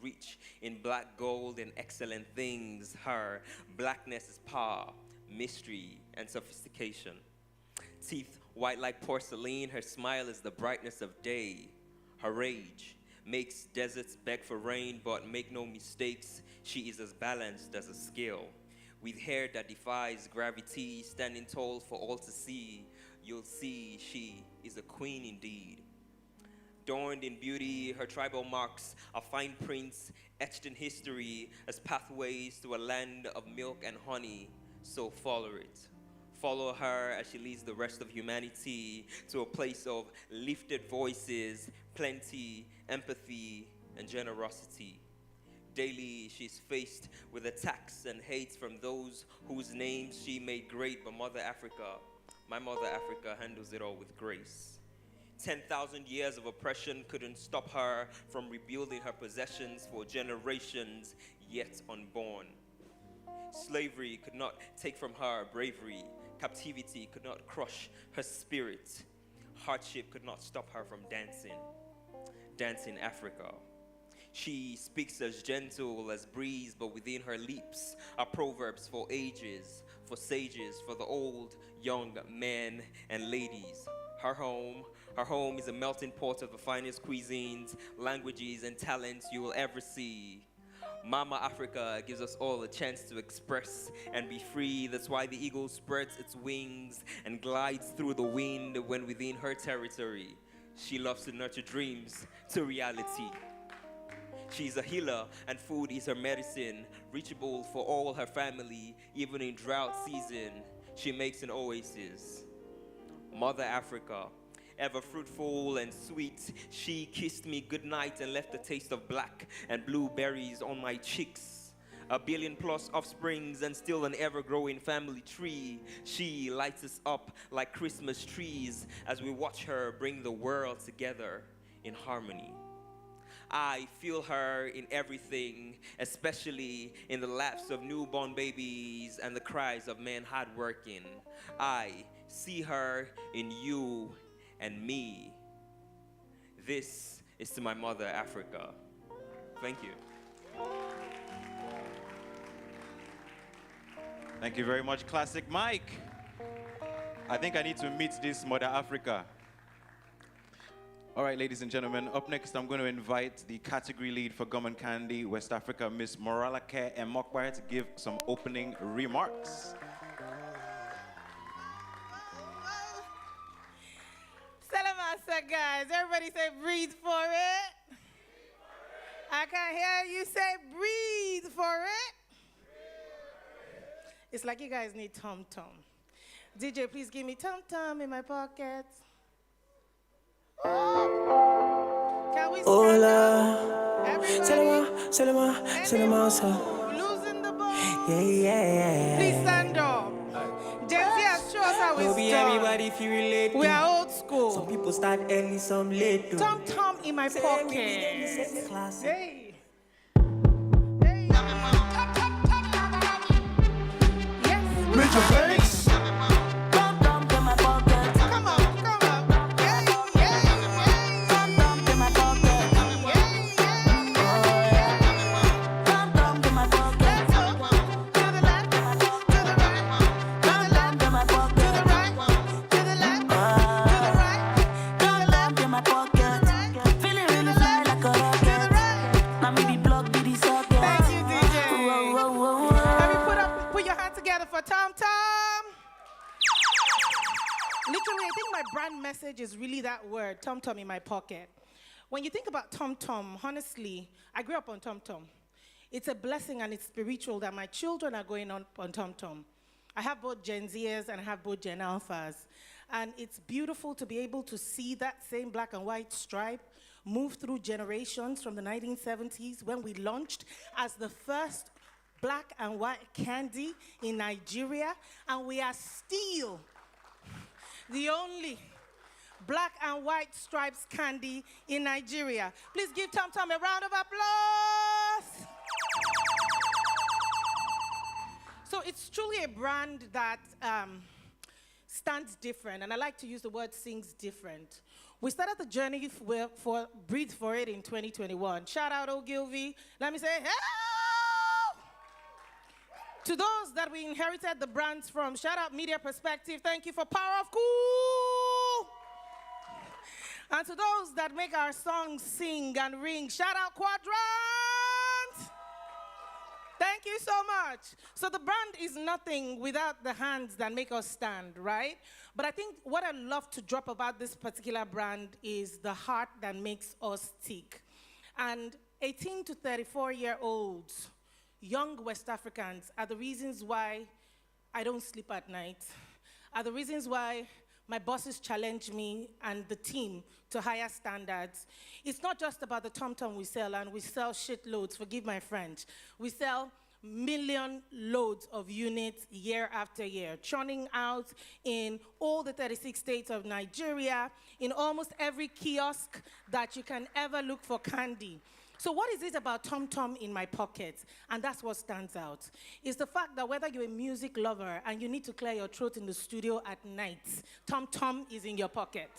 rich in black gold and excellent things. Her blackness is power, mystery, and sophistication. Teeth white like porcelain, her smile is the brightness of day. Her rage makes deserts beg for rain, but make no mistakes, she is as balanced as a scale. With hair that defies gravity, standing tall for all to see, you'll see she is a queen indeed. Adorned in beauty, her tribal marks are fine prints etched in history as pathways to a land of milk and honey. So follow it. Follow her as she leads the rest of humanity to a place of lifted voices, plenty, empathy, and generosity. Daily, she's faced with attacks and hate from those whose names she made great, but Mother Africa, my Mother Africa, handles it all with grace. 10,000 years of oppression couldn't stop her from rebuilding her possessions for generations yet unborn. Slavery could not take from her bravery. Captivity could not crush her spirit. Hardship could not stop her from dancing. Dancing Africa. She speaks as gentle as breeze, but within her leaps are proverbs for ages, for sages, for the old, young men and ladies. Her home is a melting pot of the finest cuisines, languages, and talents you will ever see. Mama Africa gives us all a chance to express and be free. That's why the eagle spreads its wings and glides through the wind when within her territory. She loves to nurture dreams to reality. She's a healer, and food is her medicine, reachable for all her family, even in drought season. She makes an oasis. Mother Africa, ever fruitful and sweet, she kissed me goodnight and left the taste of black and blue berries on my cheeks. A billion plus offsprings and still an ever-growing family tree. She lights us up like Christmas trees as we watch her bring the world together in harmony. I feel her in everything, especially in the laps of newborn babies and the cries of men hardworking. I see her in you and me. This is to my Mother Africa. Thank you. Thank you very much, Classic Mike. I think I need to meet this Mother Africa. All right, ladies and gentlemen, up next, I'm going to invite the category lead for Gum and Candy West Africa, Miss Moralake Mokbar, to give some opening remarks. Salamasa, guys. Everybody say breathe for it. I can't hear you say breathe for it. It's like you guys need tom-tom. DJ, please give me tom-tom in my pocket. Can we stand up? Everybody. Anyone losing the ball? Yeah. Please stand up. Gen-Z has shown us how it's done. Everybody feel relate. We are old school. Some people start early, some late. Tom-tom in my pocket. Hey. Major Banks. Message is really that word, tom-tom in my pocket. When you think about tom-tom, honestly, I grew up on tom-tom. It's a blessing and it's spiritual that my children are going on tom-tom. I have both Gen Zers and I have both Gen Alphas. And it's beautiful to be able to see that same black and white stripe move through generations from the 1970s when we launched as the first black and white candy in Nigeria. And we are still the only black and white stripes candy in Nigeria. Please give Tom Tom a round of applause. So it's truly a brand that stands different, and I like to use the word sings different. We started the journey for Breathe For It in 2021. Shout out Ogilvy. Let me say, hello! To those that we inherited the brands from, shout out Media Perspective. Thank you for Power of Cool. And to those that make our songs sing and ring, shout out Quadrant. Thank you so much. So the brand is nothing without the hands that make us stand, right? But I think what I love to drop about this particular brand is the heart that makes us tick. And 18 to 34-year-olds, young West Africans, are the reasons why I don't sleep at night, are the reasons why my bosses challenge me and the team to higher standards. It's not just about the tom-tom we sell, and we sell shitloads, forgive my French. We sell million loads of units year after year, churning out in all the 36 states of Nigeria, in almost every kiosk that you can ever look for candy. So what is it about Tom Tom in my pocket? And that's what stands out. It's the fact that whether you're a music lover and you need to clear your throat in the studio at night, Tom Tom is in your pocket.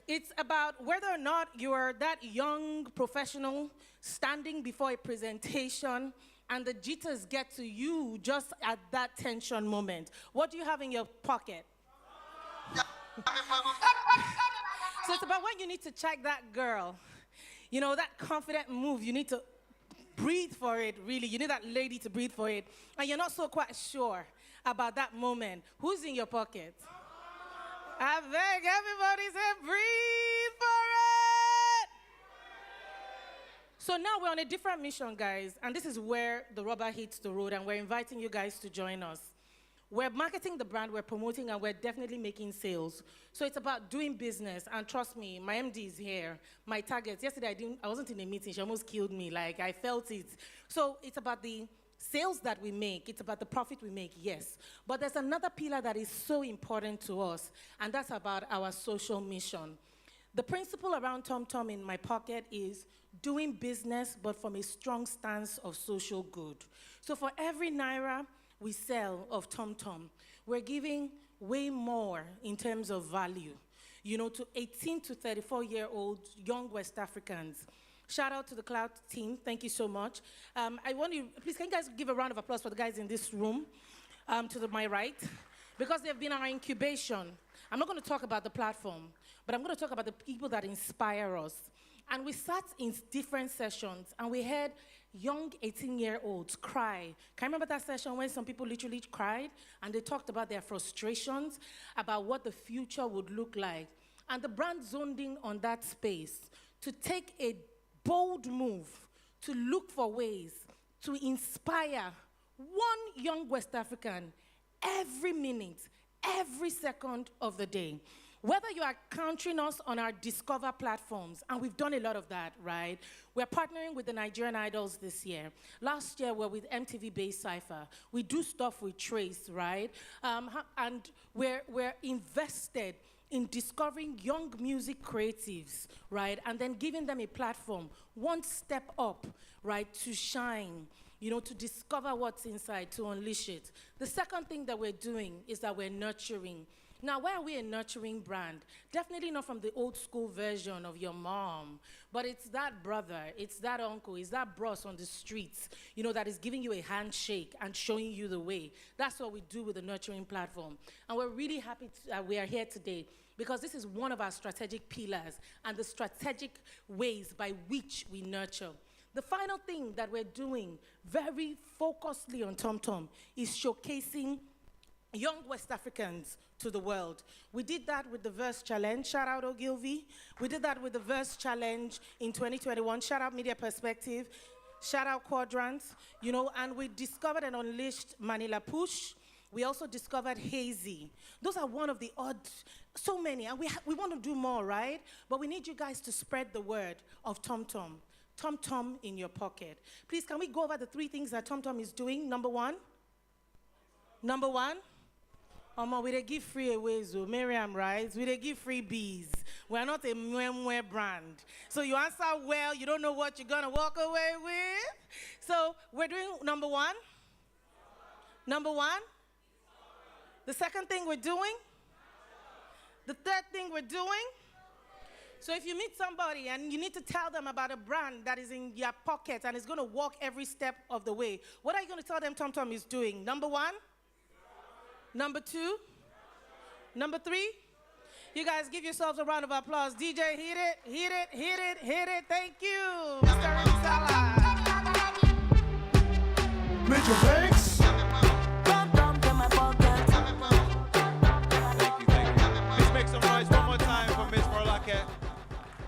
It's about whether or not you're that young professional standing before a presentation and the jitters get to you just at that tension moment. What do you have in your pocket? So it's about when you need to check that girl. You know, that confident move, you need to breathe for it, really. You need that lady to breathe for it. And you're not so quite sure about that moment. Who's in your pocket? I beg everybody say, breathe for it. So now we're on a different mission, guys. And this is where the rubber hits the road. And we're inviting you guys to join us. We're marketing the brand, we're promoting, and we're definitely making sales. So it's about doing business, and trust me, my MD is here. My targets, yesterday I wasn't in a meeting, she almost killed me, like I felt it. So it's about the sales that we make, it's about the profit we make, yes. But there's another pillar that is so important to us, and that's about our social mission. The principle around Tom Tom in my pocket is doing business, but from a strong stance of social good. So for every Naira we sell of Tom Tom, we're giving way more in terms of value, you know, to 18 to 34-year-old young West Africans. Shout out to the Cloud team, thank you so much. I want you, please can you guys give a round of applause for the guys in this room, my right, because they've been our incubation. I'm not gonna talk about the platform, but I'm gonna talk about the people that inspire us. And we sat in different sessions and we heard young 18-year-olds cry. Can you remember that session when some people literally cried and they talked about their frustrations, about what the future would look like? And the brand zoned in on that space to take a bold move, to look for ways to inspire one young West African every minute, every second of the day. Whether you are countering us on our Discover platforms, and we've done a lot of that, right? We're partnering with the Nigerian Idols this year. Last year, we're with MTV-based Cypher. We do stuff with Trace, right? And we're invested in discovering young music creatives, right? And then giving them a platform, one step up, right, to shine, you know, to discover what's inside, to unleash it. The second thing that we're doing is that we're nurturing. Now, why are we a nurturing brand? Definitely not from the old school version of your mom, but it's that brother, it's that uncle, it's that bros on the streets, you know, that is giving you a handshake and showing you the way. That's what we do with the nurturing platform. And we're really happy we are here today because this is one of our strategic pillars and the strategic ways by which we nurture. The final thing that we're doing very focusedly on Tom Tom is showcasing young West Africans to the world. We did that with the Verse Challenge. Shout out Ogilvy. We did that with the Verse Challenge in 2021. Shout out Media Perspective. Shout out Quadrants. You know, and we discovered and unleashed Manila Push. We also discovered Hazy. Those are one of the odd, so many, and we want to do more, right? But we need you guys to spread the word of Tom Tom. Tom Tom in your pocket. Please, can we go over the 3 things that Tom Tom is doing? Number one. We dey give free away, so Miriam, right? We dey give free bees. We're not a mwemwe brand. So you answer well, you don't know what you're gonna walk away with. So we're doing number one. The second thing we're doing. The third thing we're doing. So if you meet somebody and you need to tell them about a brand that is in your pocket and is going to walk every step of the way, what are you going to tell them TomTom is doing? Number one? Number two? Number three? You guys give yourselves a round of applause. DJ, hit it, hit it, hit it, hit it. Thank you, Mr. Rimsala. Major Banks. Thank you. Please make some noise one more time for Miss Morlake.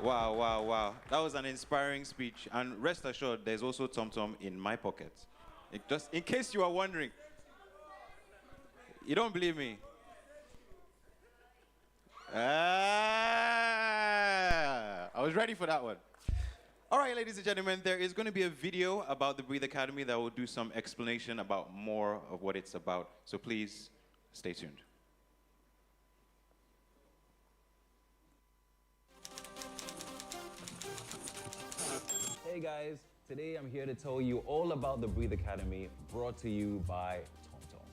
Wow, wow, wow. That was an inspiring speech. And rest assured, there's also TomTom in my pocket. Just in case you are wondering. You don't believe me? I was ready for that one. All right, ladies and gentlemen, there is going to be a video about the Breathe Academy that will do some explanation about more of what it's about. So please, stay tuned. Hey guys, today I'm here to tell you all about the Breathe Academy, brought to you by TomTom.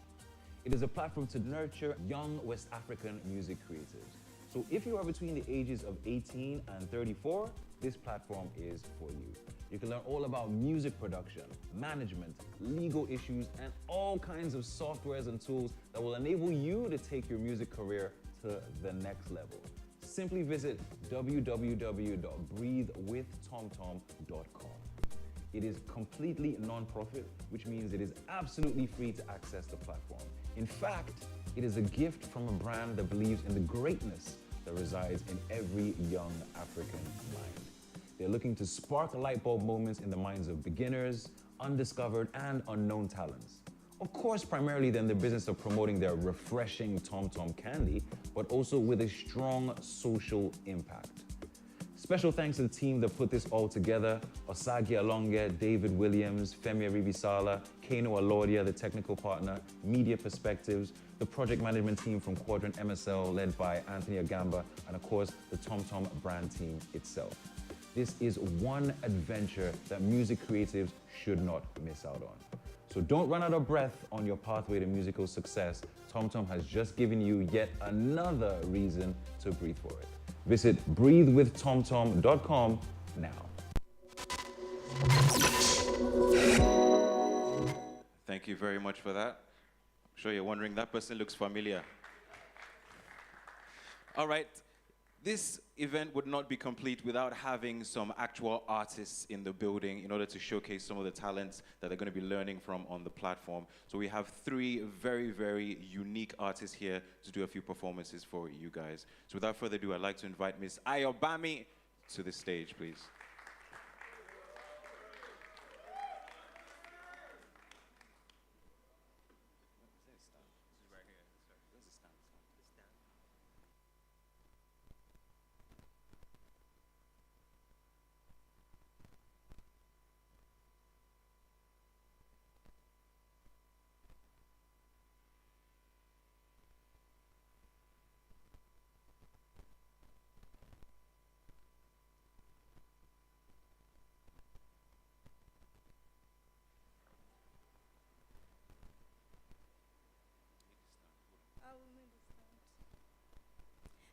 It is a platform to nurture young West African music creatives. So if you are between the ages of 18 and 34, this platform is for you. You can learn all about music production, management, legal issues, and all kinds of softwares and tools that will enable you to take your music career to the next level. Simply visit www.breathewithtomtom.com. It is completely non-profit, which means it is absolutely free to access the platform. In fact, it is a gift from a brand that believes in the greatness that resides in every young African mind. They're looking to spark light bulb moments in the minds of beginners, undiscovered, and unknown talents. Of course, primarily they're in the business of promoting their refreshing TomTom candy, but also with a strong social impact. Special thanks to the team that put this all together: Osagi Alonge, David Williams, Femi Aribisala, Kano Alodia, the technical partner, Media Perspectives, the project management team from Quadrant MSL led by Anthony Agamba, and of course, the TomTom brand team itself. This is one adventure that music creatives should not miss out on. So don't run out of breath on your pathway to musical success. TomTom has just given you yet another reason to breathe for it. Visit breathewithtomtom.com now. Thank you very much for that. I'm sure you're wondering, that person looks familiar. All right. This event would not be complete without having some actual artists in the building in order to showcase some of the talents that they're going to be learning from on the platform. So we have three very, very unique artists here to do a few performances for you guys. So without further ado, I'd like to invite Miss Ayobami to the stage, please.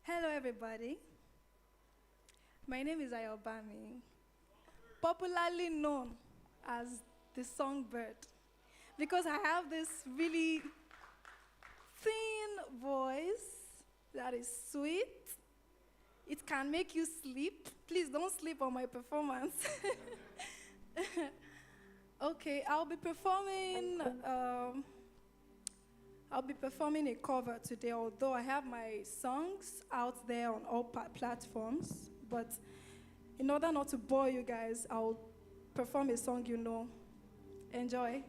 Hello, everybody. My name is Ayobami, popularly known as the Songbird, because I have this really thin voice that is sweet. It can make you sleep. Please don't sleep on my performance. Okay, I'll be performing a cover today, although I have my songs out there on all platforms. But in order not to bore you guys, I'll perform a song you know. Enjoy.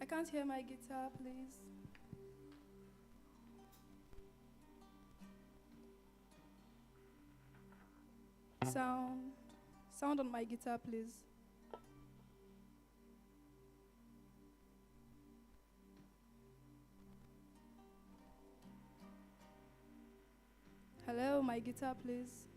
I can't hear my guitar, please. Sound on my guitar, please. Hello, my guitar, please.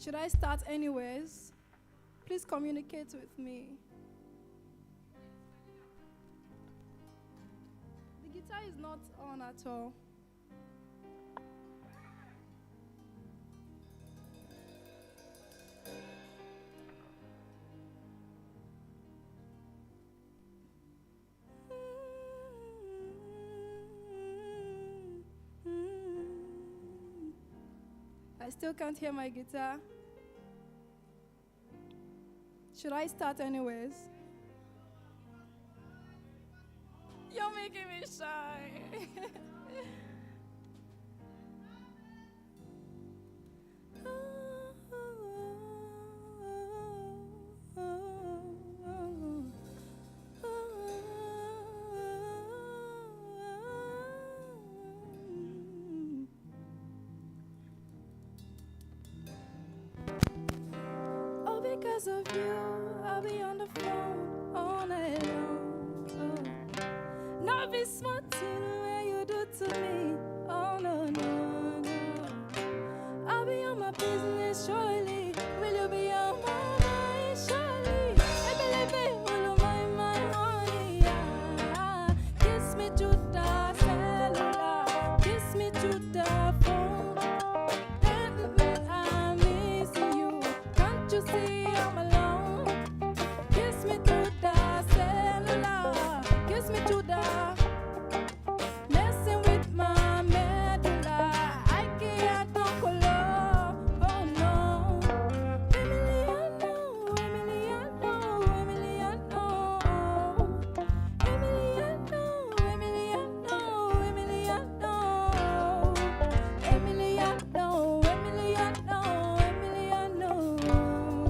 Should I start anyways? Please communicate with me. The guitar is not on at all. I still can't hear my guitar. Should I start anyways? You're making me shy. Oh, because of you, I'll be on the phone all night long. Oh. Not be smart in the way you do to me. Oh, no, no, no. I'll be on my business, surely. Will you be on my mind, surely? Baby, will you mind my honey? Yeah. Kiss me to the cellular. Kiss me to the phone. I'm missing you. Can't you see I'm alone? Kiss me to the cellular. Kiss me to the messing with my medulla. I can't talk alone. Oh no. Emiliano, Emiliano, Emiliano. Emiliano, Emiliano, Emiliano. Emiliano, Emiliano, Emiliano.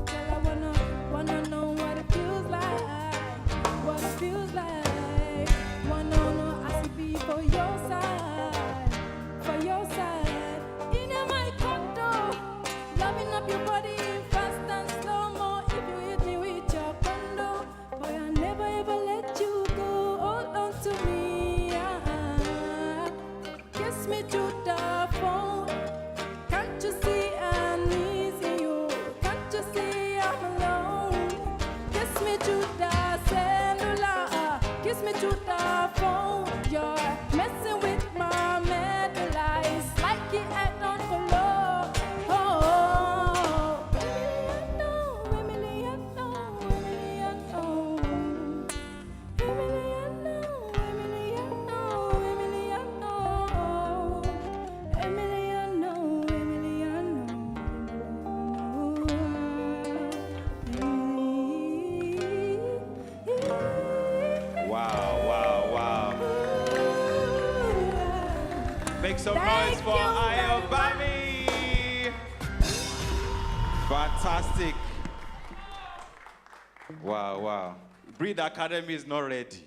Girl, I wanna know what it feels like. What it feels like. Wanna know I see be for your side. For your side. In my condo. Loving up your body fast and slow mo. If you hit me with your condo. Boy, I never ever let you go. Hold on to me. Kiss me to the phone. Can't you see I'm missing you? Can't you see I'm alone? Kiss me to the cellular. Kiss me to the phone. You're messing with my medulla. It's like you act on follow. Oh, Emiliano, Emiliano, Emiliano. Emiliano, Emiliano, Emiliano. Emiliano, Emiliano. Wow, wow, wow. Make some Thank noise for you, Ayobami. Fantastic. Wow, wow. Breed Academy is not ready.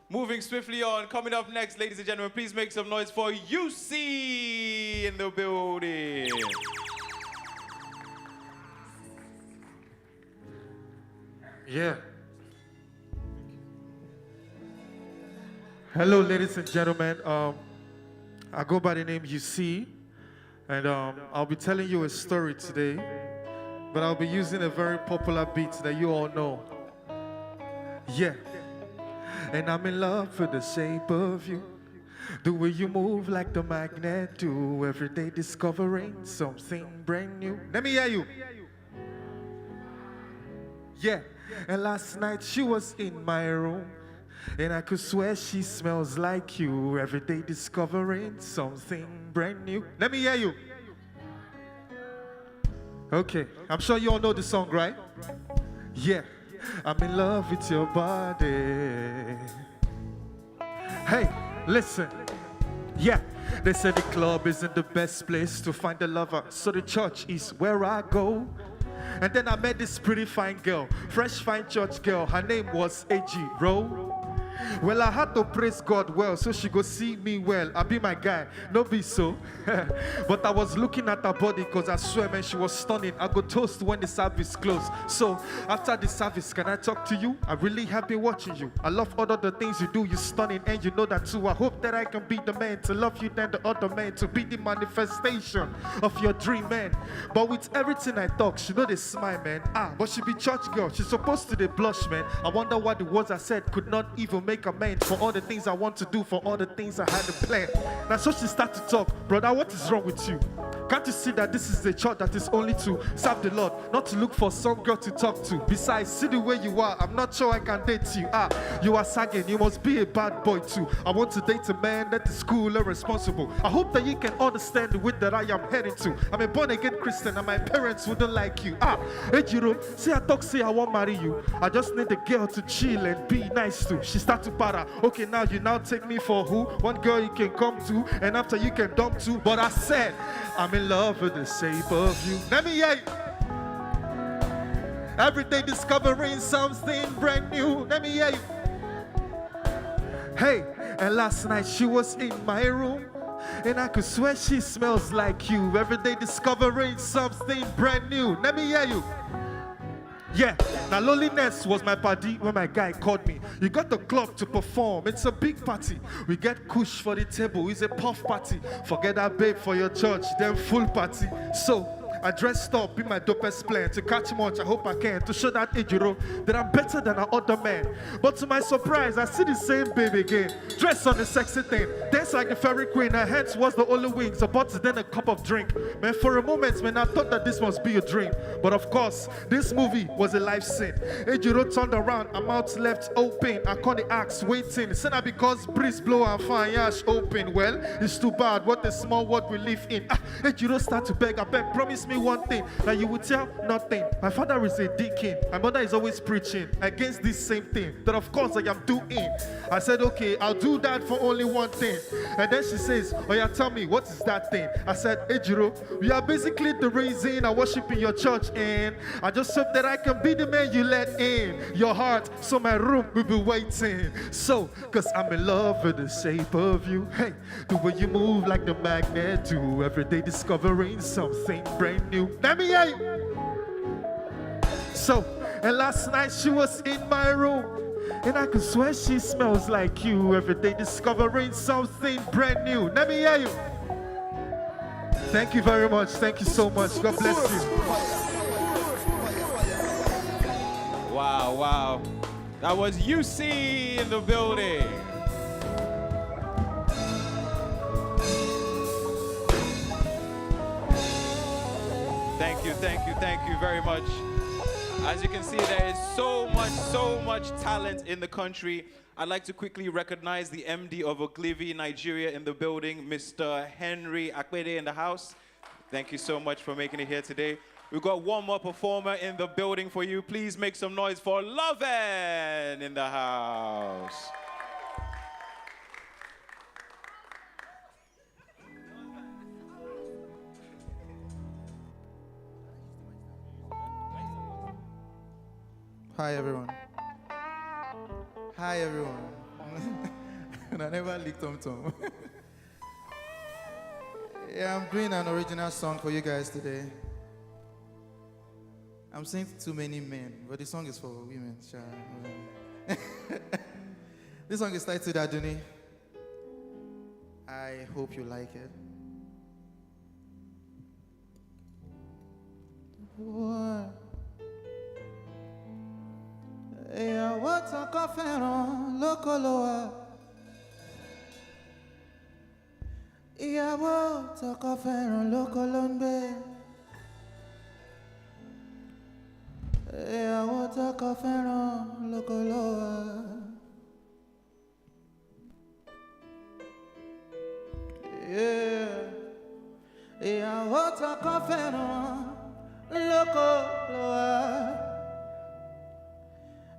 Moving swiftly on. Coming up next, ladies and gentlemen, please make some noise for UC in the building. Yeah. Hello, ladies and gentlemen. I go by the name UC, and I'll be telling you a story today, but I'll be using a very popular beat that you all know. Yeah. And I'm in love with the shape of you, the way you move like the magnet do, every day discovering something brand new. Let me hear you. Yeah. And last night she was in my room, and I could swear she smells like you, every day discovering something brand new. Let me hear you. Okay, I'm sure you all know the song, right? Yeah, I'm in love with your body. Hey, listen. Yeah, they said the club isn't the best place to find a lover, so the church is where I go. And then I met this pretty fine girl, fresh fine church girl. Her name was A.G. Rowe. Well, I had to praise God well, so she go see me well. I be my guy, no be so. But I was looking at her body, cause I swear, man, she was stunning. I go toast when the service closed. So after the service, can I talk to you? I really have been watching you. I love all of the things you do. You're stunning, and you know that too. I hope that I can be the man to love you than the other man, to be the manifestation of your dream, man. But with everything I talk, she know they smile, man. But she be church girl. She's supposed to dey blush, man. I wonder what the words I said could not even make amends for all the things I want to do, for all the things I had to plan. Now so she start to talk, brother, what is wrong with you? Can't you see that this is a church that is only to serve the Lord, not to look for some girl to talk to? Besides, see the way you are, I'm not sure I can date you. You are sagging, you must be a bad boy too. I want to date a man that is cool and responsible. I hope that you can understand the way that I am heading to. I'm a born again Christian and my parents wouldn't like you. Hey Jiro, see I talk, say I won't marry you. I just need a girl to chill and be nice to. She start to para. Okay, now you now take me for who? One girl you can come to, and after you can dump to. But I said, I'm in love with the shape of you. Let me hear you. Every day discovering something brand new. Let me hear you. Hey, and last night she was in my room, and I could swear she smells like you. Every day discovering something brand new. Let me hear you. Yeah, now loneliness was my party when my guy called me. You got the club to perform, it's a big party. We get kush for the table, it's a puff party. Forget that babe for your church, then full party. So I dressed up in my dopest plan to catch much, I hope I can, to show that Ejiro that I'm better than an other man. But to my surprise, I see the same babe again, dressed on the sexy thing, dance like a fairy queen. Her hands was the only wings, a bottle then a cup of drink. Man, for a moment, man, I thought that this must be a dream. But of course, this movie was a life scene. Ejiro turned around, her mouth left open. I caught the axe waiting. Said that because breeze blow and fire yash open. Well, it's too bad, what a small world we live in. Ejiro start to beg, I beg, promise me one thing, that you will tell nothing. My father is a deacon, my mother is always preaching against this same thing that of course I am doing. I said, okay, I'll do that for only one thing. And then she says, oh yeah, tell me, what is that thing? I said, Ejiro, we are basically the reason I worship in your church, and I just hope that I can be the man you let in your heart, so my room will be waiting. So, cause I'm in love with the shape of you. Hey, the way you move like the magnet do, every day discovering something brand new. Let me hear you. So, and last night she was in my room, and I could swear she smells like you. Every day discovering something brand new. Let me hear you. Thank you very much. Thank you so much. God bless you. Wow, wow. That was UC in the building. Thank you very much. As you can see, there is so much talent in the country. I'd like to quickly recognize the MD of Ogilvy, Nigeria in the building, Mr. Henry Akpede in the house. Thank you so much for making it here today. We've got one more performer in the building for you. Please make some noise for Loven in the house. Hi everyone. Hi everyone. And I never licked Tom. Yeah, I'm doing an original song for you guys today. I'm singing to too many men, but the song is for women. This song is titled Aduni. I hope you like it. Ìyàwó tọkọ fẹ́ràn lóko ló wà. Ìyàwó tọkọ fẹ́ràn lóko ló ń gbé. Ìyàwó tọkọ fẹ́ràn lóko ló wà. Ìyàwó tọkọ fẹ́ràn lóko ló wà.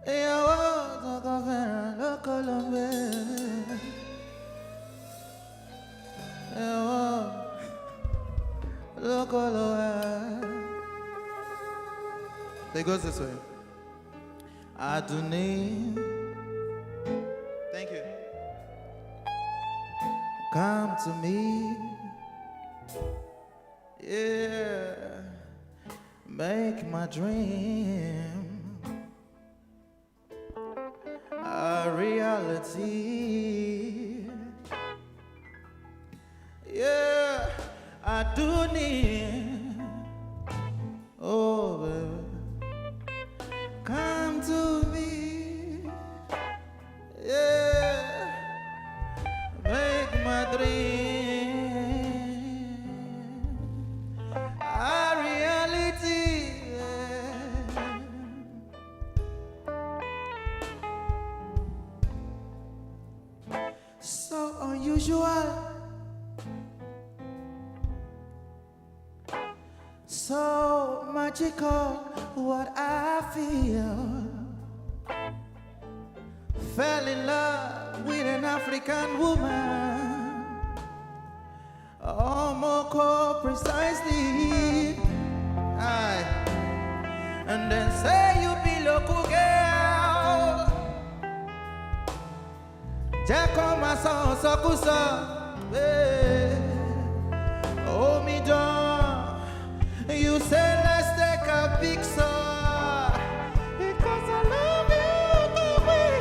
Ìyàwó tọkọ fẹ́ràn lóko ló ń gbé. Ìyàwó lóko ló wà. It goes this way. Aduni. come to me. Yeah, make my dream a reality. Yeah, I do need, oh baby, come to me. Yeah, make my dream a reality. Yeah. So unusual, so magical, what I feel. Fell in love with an African woman, more precisely. Aye. And then say you be local girl. Jacko my son, Sakusa. Oh, me John. You say let's take a picture because I love you the way.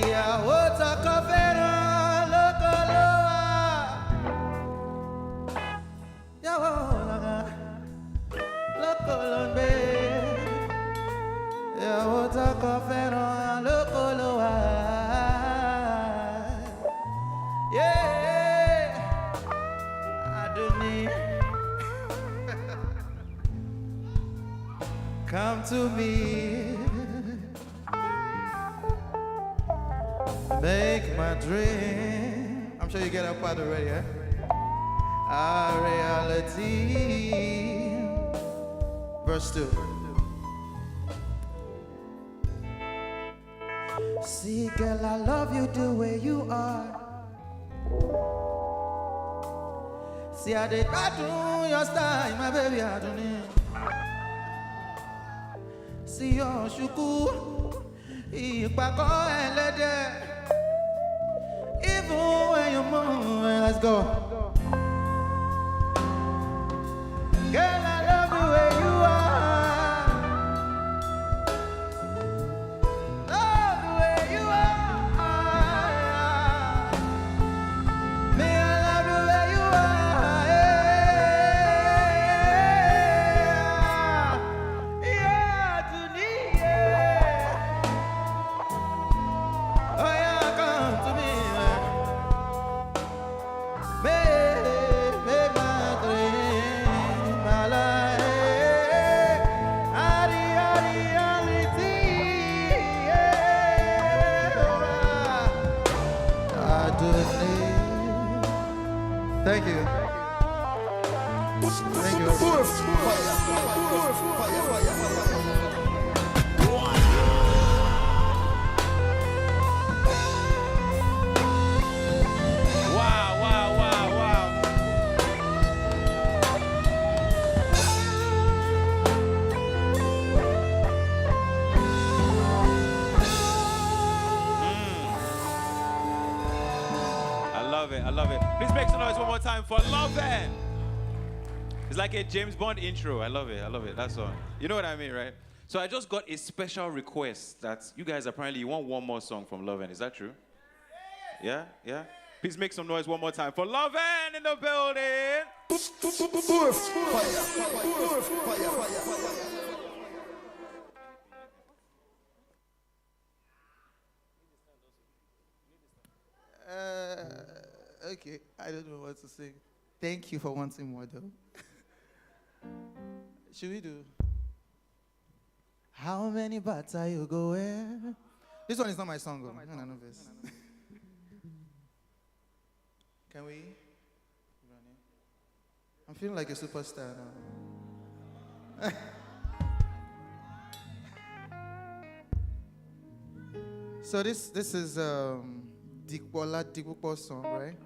Yeah, what's a coffee? Yeah, local babe. Yeah, what's a coffee? Local. Yeah, I don't need. Come to me, make my dream. I'm sure you get that part already, eh? A reality. Verse 2. See, girl, I love you the way you are. See, I did not do your style, my baby, I don't need. See your shuku, ipako elede. Even when you move, let's go. Girl, I love the way you are. Love the way you are. Me, I love the way you are. Yeah, tonight, yeah. Oh yeah, come to me, man. Make my dream my life a reality. Yeah. I do need. Thank you. Thank you. Wow. I love it. Please make some noise one more time for Lovin'. It's like a James Bond intro. I love it. That song. You know what I mean, right? So I just got a special request that you guys apparently you want one more song from Lovin'. Is that true? Yeah? Please make some noise one more time for Lovin' in the building. Okay, I don't know what to sing. Thank you for wanting more, though. Should we do? How many bats are you going? This one is not my song, though. I know this. Can we? I'm feeling like a superstar now. So this is Dikbola Dikbola song, right?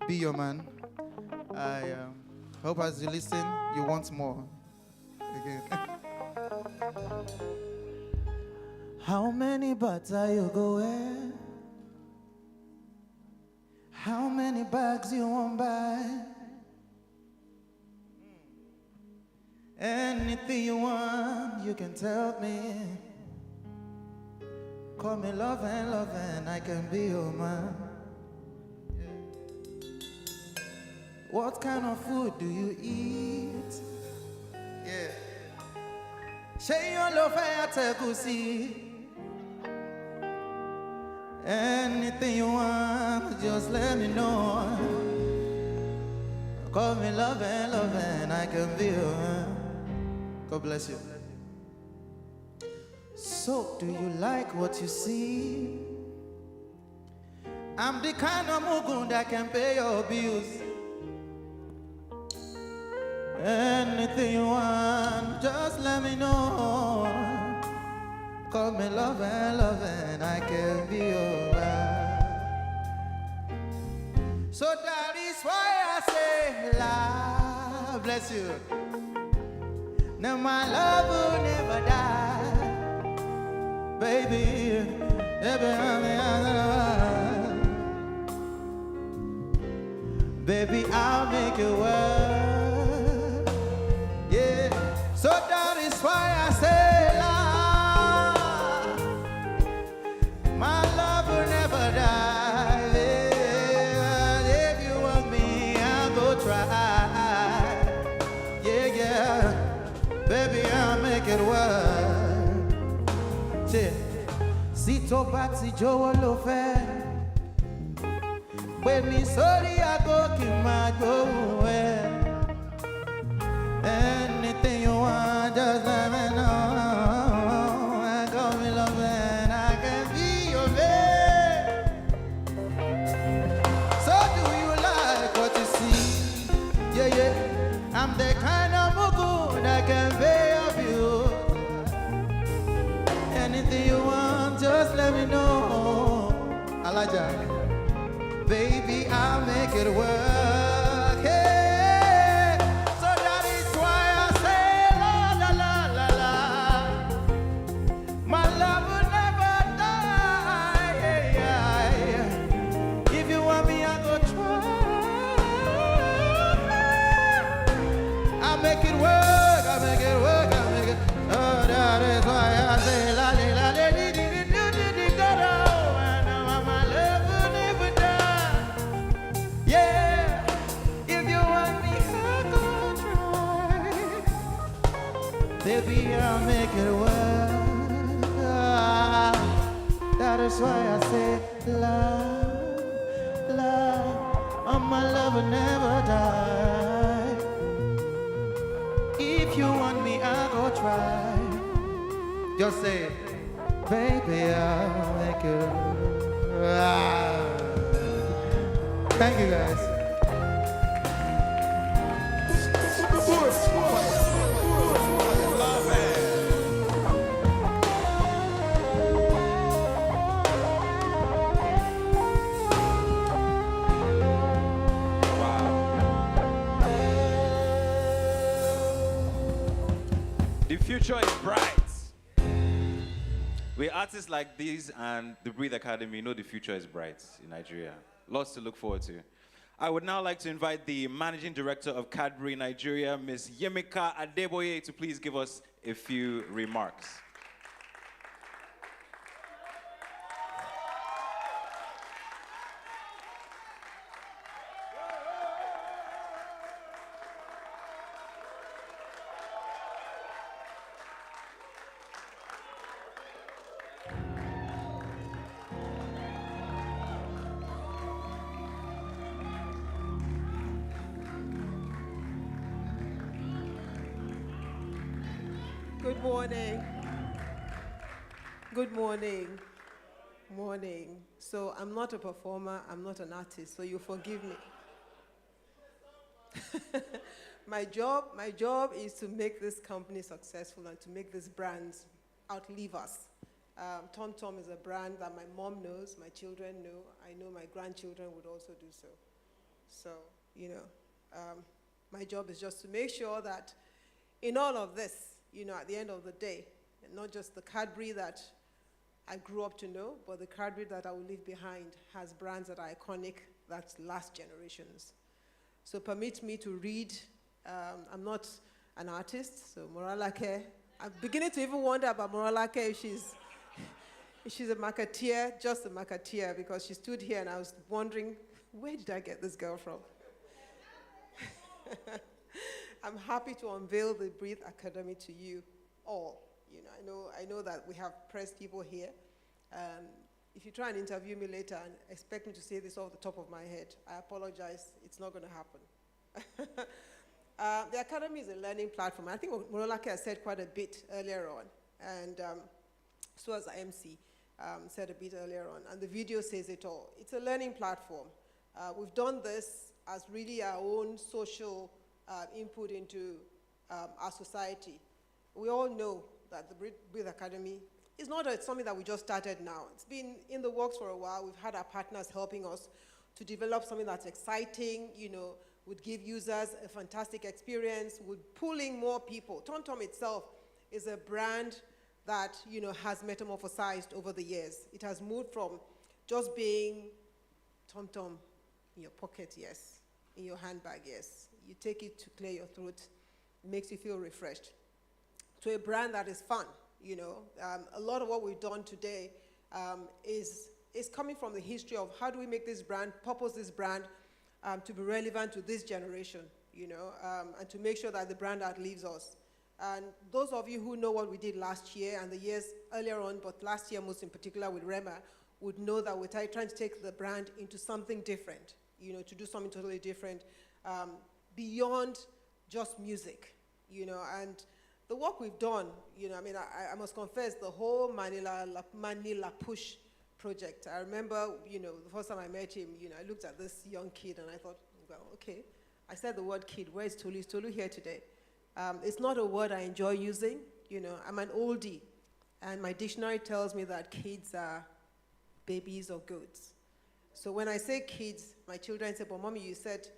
Be Your Man. I hope as you listen, you want more. Again. How many bats are you going? bags you want buy. Anything you want, you can tell me. Call me loving, I can be your man. What kind of food do you eat? Yeah. Say your love for see. Anything you want, just let me know. Call me loving, I can be your man. God bless you. So, do you like what you see? I'm the kind of mugun that can pay your bills. Anything you want, just let me know. Call me loving, I can be your man. So that is why I say, love, bless you. Now my love will never die. Baby, baby, I'll make it work. Yeah, so that is why I say love. My love will never die. Yeah, if you want me, I'll go try. Yeah, yeah, baby, I'll make it work. Si tó bá ti jọ̀wọ́ ló fẹ́, pè mí sórí aago kí n máa gbóhùn ẹ. Anything you want, just let me know. I call me loving, I can be your man. So do you like what you see? Yeah, yeah. I'm the kind of mugu that can pay your bills. Anything you want, just let me know. Alaja, baby, I'll make it work. Hey, so that is why I say la la la la la. My love will never die. Yeah, yeah. If you want me, I'll go try. I'll make it work. I'll make it work. I'll make it. Oh, that is why I say la. Baby, I'll make it work. That is why I say love, love. Oh, my love will never die. If you want me, I'll go try. Just say, baby, I'll make it work. Thank you, guys. The future is bright. With artists like these and the Breathe Academy, you know the future is bright in Nigeria. Lots to look forward to. I would now like to invite the Managing Director of Cadbury Nigeria, Ms. Yemika Adeboye, to please give us a few remarks. Good morning. Good morning. Morning. So I'm not a performer, I'm not an artist, so you forgive me. My job is to make this company successful and to make these brands outlive us. Tom Tom is a brand that my mom knows, my children know, I know my grandchildren would also do so. So, you know, my job is just to make sure that in all of this, you know, at the end of the day, and not just the Cadbury that I grew up to know, but the Cadbury that I will leave behind has brands that are iconic that's last generations. So permit me to read. I'm not an artist, so Moralake. I'm beginning to even wonder about Moralake if she's a marketeer, just a marketeer, because she stood here and I was wondering, where did I get this girl from? I'm happy to unveil the Breathe Academy to you all. You know, I know that we have press people here. If you try and interview me later and expect me to say this off the top of my head, I apologize. It's not going to happen. The Academy is a learning platform. I think Morolake has said quite a bit earlier on, and so as the MC said a bit earlier on, and the video says it all. It's a learning platform. We've done this as really our own social input into our society. We all know that the Breathe Academy is not something that we just started now. It's been in the works for a while. We've had our partners helping us to develop something that's exciting, would give users a fantastic experience, would pull in more people. TomTom itself is a brand that, has metamorphosized over the years. It has moved from just being TomTom in your pocket, yes, in your handbag, yes. You take it to clear your throat, it makes you feel refreshed, to a brand that is fun. A lot of what we've done today is coming from the history of how do we make this brand, purpose this brand to be relevant to this generation, and to make sure that the brand outlives us. And those of you who know what we did last year and the years earlier on, but last year most in particular with Rema, would know that we're trying to take the brand into something different, to do something totally different, beyond just music, and the work we've done, I must confess, the whole Manila Push project. I remember, the first time I met him, I looked at this young kid and I thought, well, okay. I said the word kid. Where is Tolu? Is Tolu here today? It's not a word I enjoy using. I'm an oldie, and my dictionary tells me that kids are babies or goats. So when I say kids, my children say, "But mommy, you said,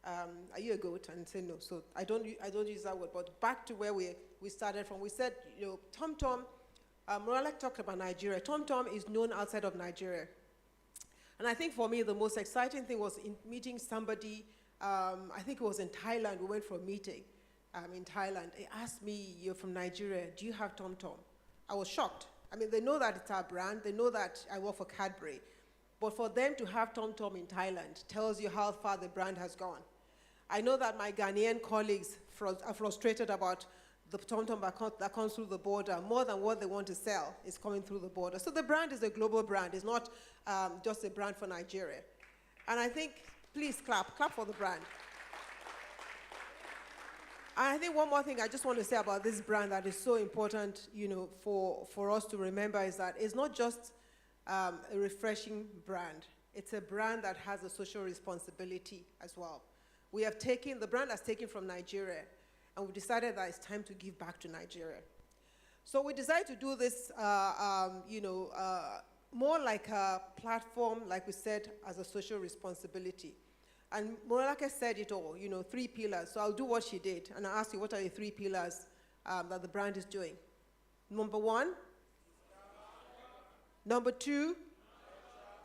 are you a goat?" And I say no. So I don't use that word. But back to where we started from, we said, TomTom. Moralake talked about Nigeria. TomTom is known outside of Nigeria, and I think for me the most exciting thing was in meeting somebody. I think it was in Thailand. We went for a meeting in Thailand. They asked me, "You're from Nigeria. Do you have TomTom?" I was shocked. They know that it's our brand. They know that I work for Cadbury. But for them to have TomTom in Thailand tells you how far the brand has gone. I know that my Ghanaian colleagues are frustrated about the TomTom that comes through the border. More than what they want to sell is coming through the border. So the brand is a global brand. It's not just a brand for Nigeria. And I think, please clap for the brand. And I think one more thing I just want to say about this brand that is so important, for us to remember is that it's not just a refreshing brand. It's a brand that has a social responsibility as well. The brand has taken from Nigeria, and we decided that it's time to give back to Nigeria. So we decided to do this, more like a platform, like we said, as a social responsibility. And Moralake said it all, 3 pillars. So I'll do what she did, and I'll ask you, what are the 3 pillars that the brand is doing? Number 1, number 2,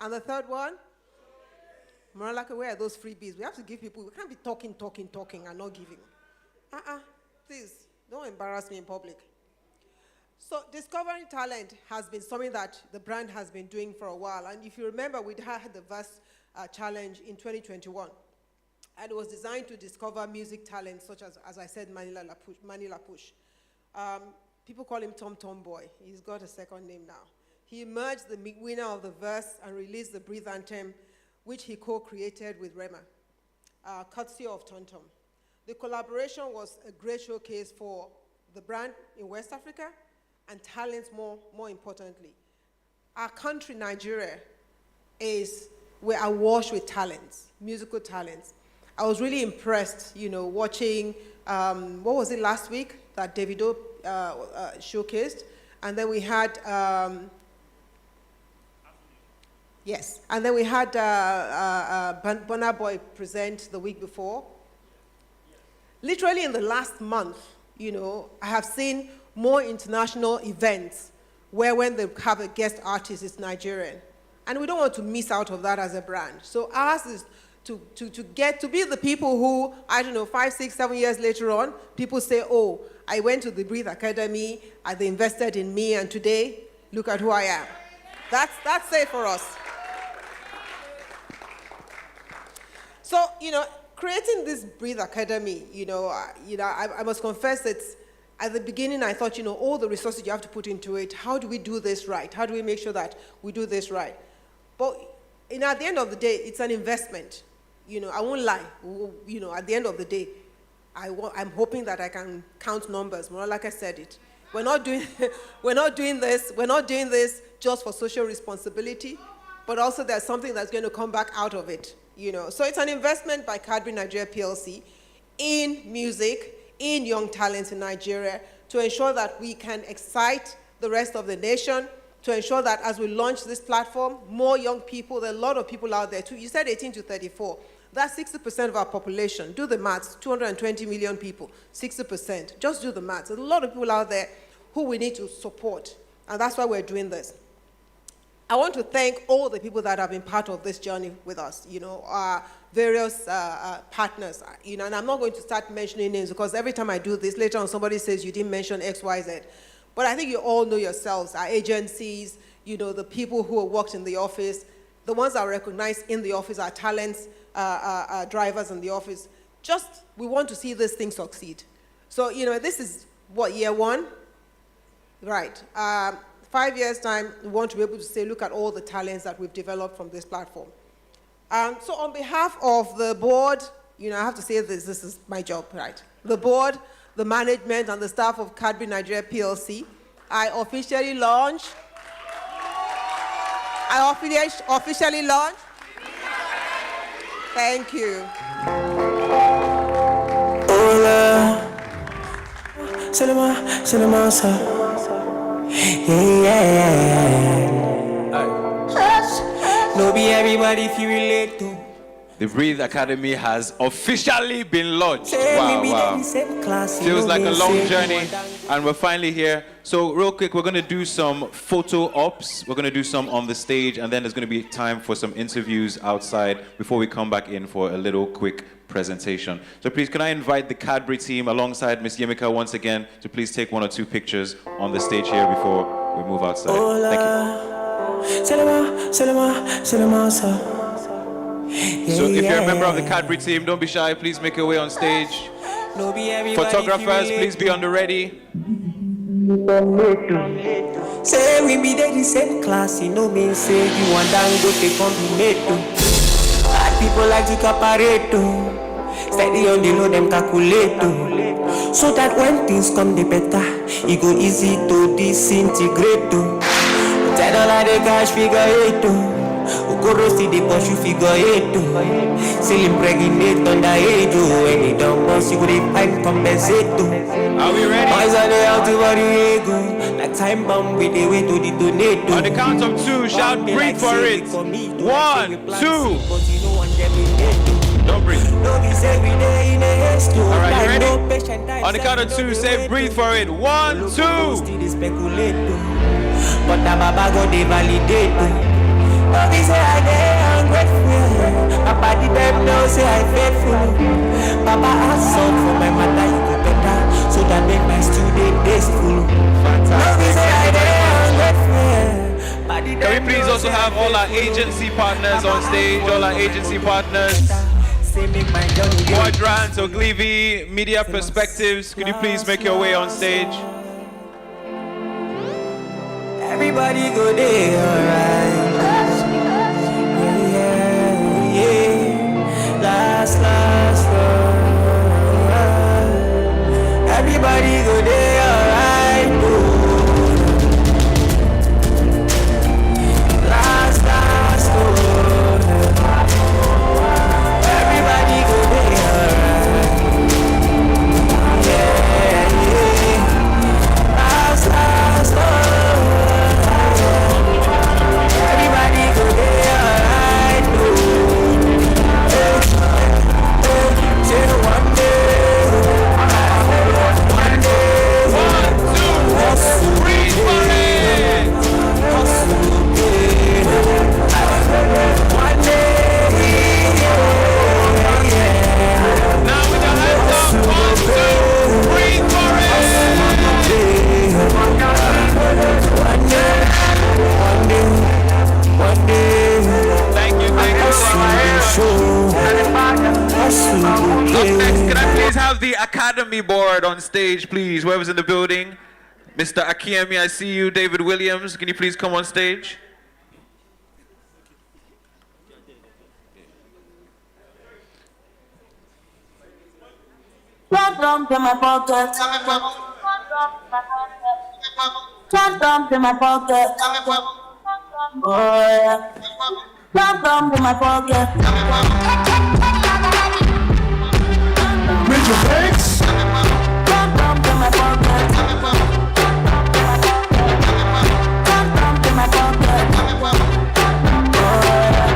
and the third one? Moralake, where are those freebies? We have to give people, we can't be talking, and not giving. Please, don't embarrass me in public. So discovering talent has been something that the brand has been doing for a while. And if you remember, we had the VERSE challenge in 2021. And it was designed to discover music talent, such as I said, Manila Push. People call him TomTom Boy. He's got a second name now. He emerged the winner of the VERSE and released the Breathe Anthem, which he co-created with Rema, courtesy of TomTom. The collaboration was a great showcase for the brand in West Africa and talents more importantly. Our country, Nigeria, we're awash with talents, musical talents. I was really impressed, watching, what was it last week that Davido showcased? And then we had, yes, and then we had Burna Boy present the week before. Literally in the last month, I have seen more international events where when they have a guest artist, it's Nigerian. And we don't want to miss out of that as a brand. So ours is to get to be the people who, I don't know, 5, 6, 7 years later on, people say, oh, I went to the Breathe Academy, they invested in me, and today, look at who I am. That's it for us. So, creating this Breathe Academy, I must confess that at the beginning I thought, all the resources you have to put into it, how do we do this right? How do we make sure that we do this right? But, at the end of the day, it's an investment. I won't lie. At the end of the day, I'm hoping that I can count numbers. More like I said it. We're not doing this just for social responsibility, but also there's something that's going to come back out of it. So it's an investment by Cadbury Nigeria PLC in music, in young talents in Nigeria, to ensure that we can excite the rest of the nation, to ensure that as we launch this platform, more young people, there are a lot of people out there too. You said 18 to 34. That's 60% of our population. Do the maths, 220 million people, 60%. Just do the maths. There's a lot of people out there who we need to support, and that's why we're doing this. I want to thank all the people that have been part of this journey with us, our various partners, and I'm not going to start mentioning names because every time I do this, later on somebody says you didn't mention X, Y, Z. But I think you all know yourselves, our agencies, the people who worked in the office, the ones that are recognized in the office, our talents, drivers in the office. We want to see this thing succeed. So, this is what, year 1? Right. 5 years' time, we want to be able to say, look at all the talents that we've developed from this platform. So on behalf of the board, I have to say this is my job, right? The board, the management, and the staff of Cadbury Nigeria PLC, I officially launch. Thank you. Hola, Salama, yeah. No be everybody if you relate to. The Breathe Academy has officially been launched. Wow. Feels like a long journey, and we're finally here. So real quick, we're going to do some photo ops. We're going to do some on the stage, and then there's going to be time for some interviews outside before we come back in for a little quick presentation. So please, can I invite the Cadbury team alongside Miss Yemika once again to please take 1 or 2 pictures on the stage here before we move outside. Thank you. So if you're a member of the Cadbury team, don't be shy. Please make your way on stage. Photographers, please be on the ready. Say we be the same class, mean say you want to go take compliment. Bad people like to caparate. Steady on the low, them calculate. So that when things come the better, it go easy to disintegrate. $10 the cash figure 8. Ukoro see the push you figure 8. Still impregnate on the age. When you don't boss, you go the pipe compensate. Are we ready? Boys are there out to body ego. Like time bomb with the way to detonate. On the count of 2, shout breathe for it. 1, 2. Don't breathe. Alright, you ready? On the count of 2, say breathe for it. 1, 2. But the Baba go they validate. But we say I dey ungrateful. Papa did them know say I faithful. Papa ask son for my mother you go better, so that make my student tasteful. But we say I dey ungrateful. Can we please also have all our agency partners on stage? All our agency partners. Quadrant, Ogilvy, Media Perspectives. Could you please make your way on stage? Everybody go there, alright. Yeah. Last. Everybody go there, alright. Last. Everybody go there, alright. Yeah. Last. Everybody go there, alright. Say one day, Akiemi board on stage, please. Whoever's in the building. Mr. Akiemi, I see you. David Williams, can you please come on stage? Dump in my pocket. Dump in my pocket. Oh yeah. Dump in my pocket. Major Banks. Dump in my pocket. Dump in my pocket. Oh yeah.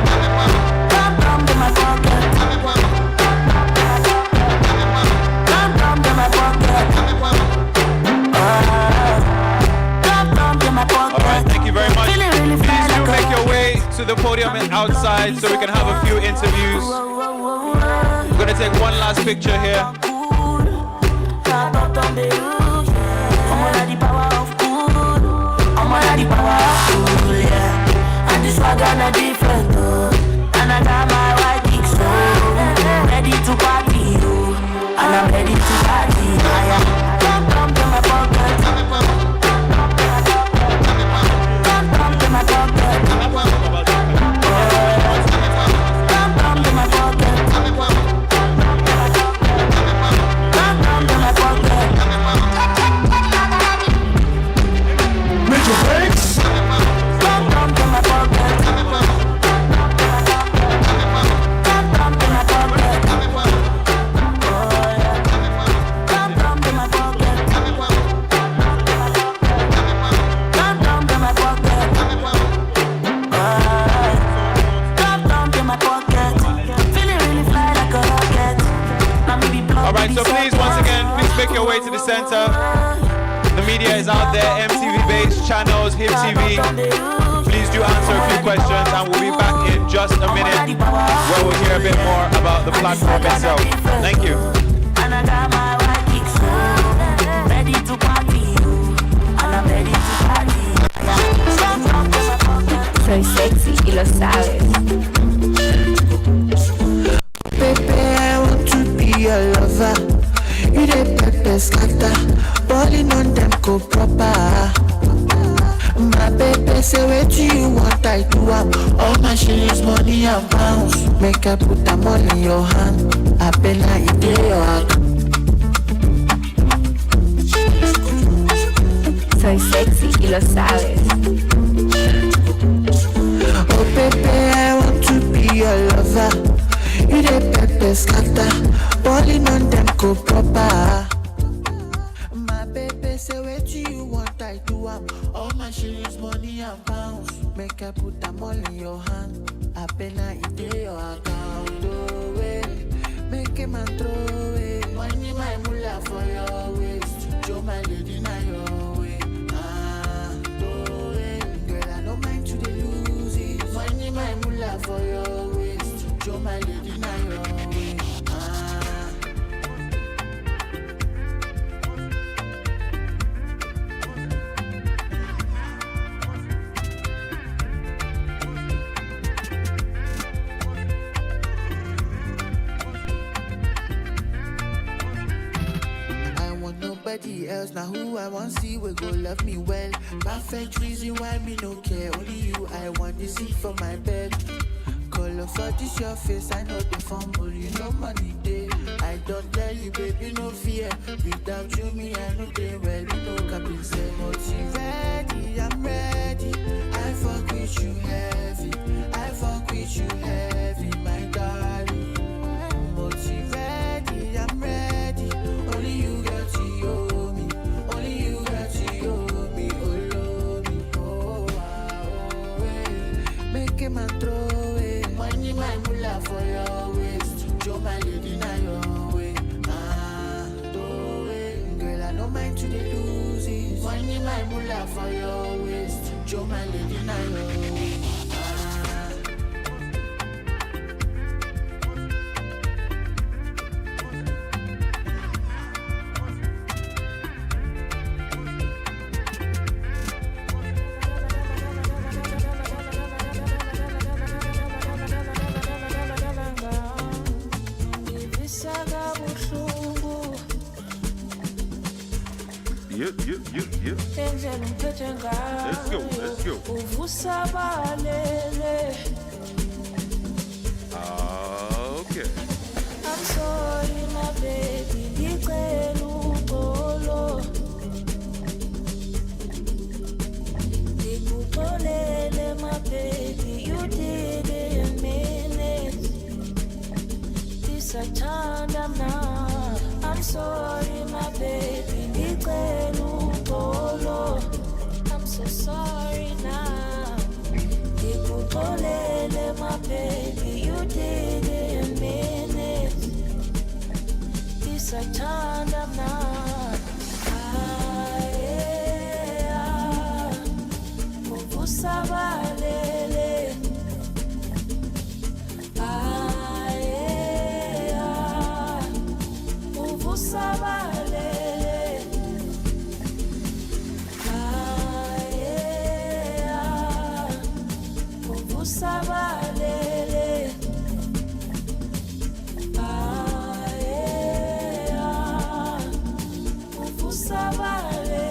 Dump in my pocket. Dump in my pocket. All right, thank you very much. Please do make your way to the podium and outside so we can have a few interviews. We're going to take one last picture here. And I got my white kicks so ready to party, and I'm ready to party. Dump in my pocket. Dump in my pocket. Dump in my pocket. Dump in my pocket. Major Banks. Dump in my pocket. Dump in my pocket. All right, so please, once again, please make your way to the center. The media is out there, MTV Base, channels, Hip TV. Please do answer a few questions, and we'll be back in just a minute where we'll hear a bit more about the platform itself. Thank you. Soy sexy y lo sabes. Baby, I want to be your lover. You the pepper scatter, balling on them go proper. My baby say what you want, I do up. All my shillings, money and pounds. Make I put them all in your hand. I bet like you do your hand. Soy sexy y lo sabes. Oh baby, I want to be your lover. You the pepper scatter, balling on them go proper. My baby say what you want, I do up. All my shillings, money and pounds. Make I put them all in your hand. I bet like you do your account. Oh way, make him and throw it. Money my mullah for your waist. Joe my lady na your way. Girl, I don't mind to the lose it. Money my mullah for your waist. Joe my lady na your way. I want nobody else. Now who I want see will go love me well. Perfect reason why me no care. Only you I want to see for my bed. Color for this your face, I know the fumble, you know money day. I don't tell you, baby, no fear. Without you, me, I know they well, you know Captain say, ready, I'm ready. I fuck with you heavy, I fuck with you heavy, my darling. Ready, I'm ready. Only you got to owe me, only you got to owe me, oh, love me, oh, make him and throw. Money my mullah for your waist. Joe my lady na your way. Do it. Girl, I don't mind to the lose it. Money my mullah for your waist. Joe my lady na your way. it. Let's go, let's go. Okay. I'm sorry, my baby. My baby, you didn't mean it. This I turned up now. I'm sorry, my baby. I'm so sorry now. My baby, you didn't mean it. This I turned up now. Sabalele, uvu sabalele, uvu sabalele, uvu sabalele.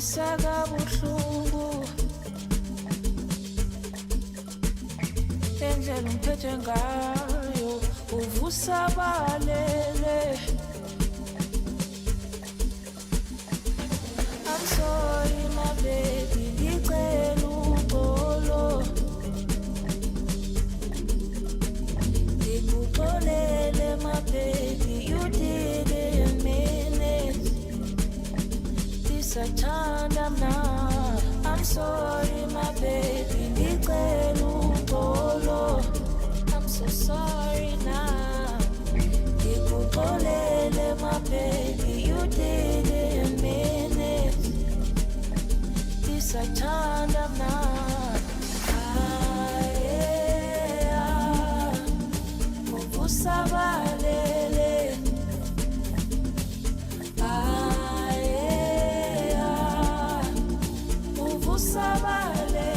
Saka buhlungu Endlela umphethe ngayo uvusa balele I'm sorry my baby ngicela ugolo Ngikuxolele my baby you didn't mean it This I turned up now I'm sorry my baby ngicela ugolo I'm so sorry now Ngikuxolele my baby you didn't mean it This I turned up now Uvusabalele Uvusabalele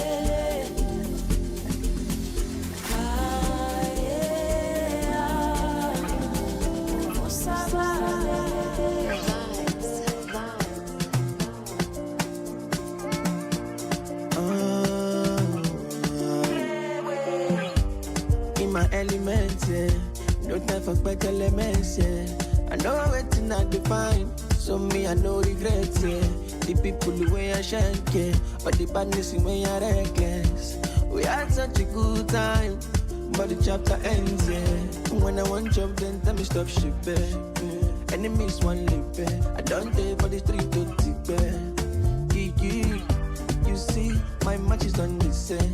In my element, yeah. No time for back elements, yeah. I know waiting I define, so me I no regret, yeah. The people the way I shine, yeah. But the badness in way I reckless. We had such a good time, but the chapter ends, yeah. When I want job, then tell me stop shit, yeah. Enemies one lip, I don't take for the street to tip, yeah. my matches on the set.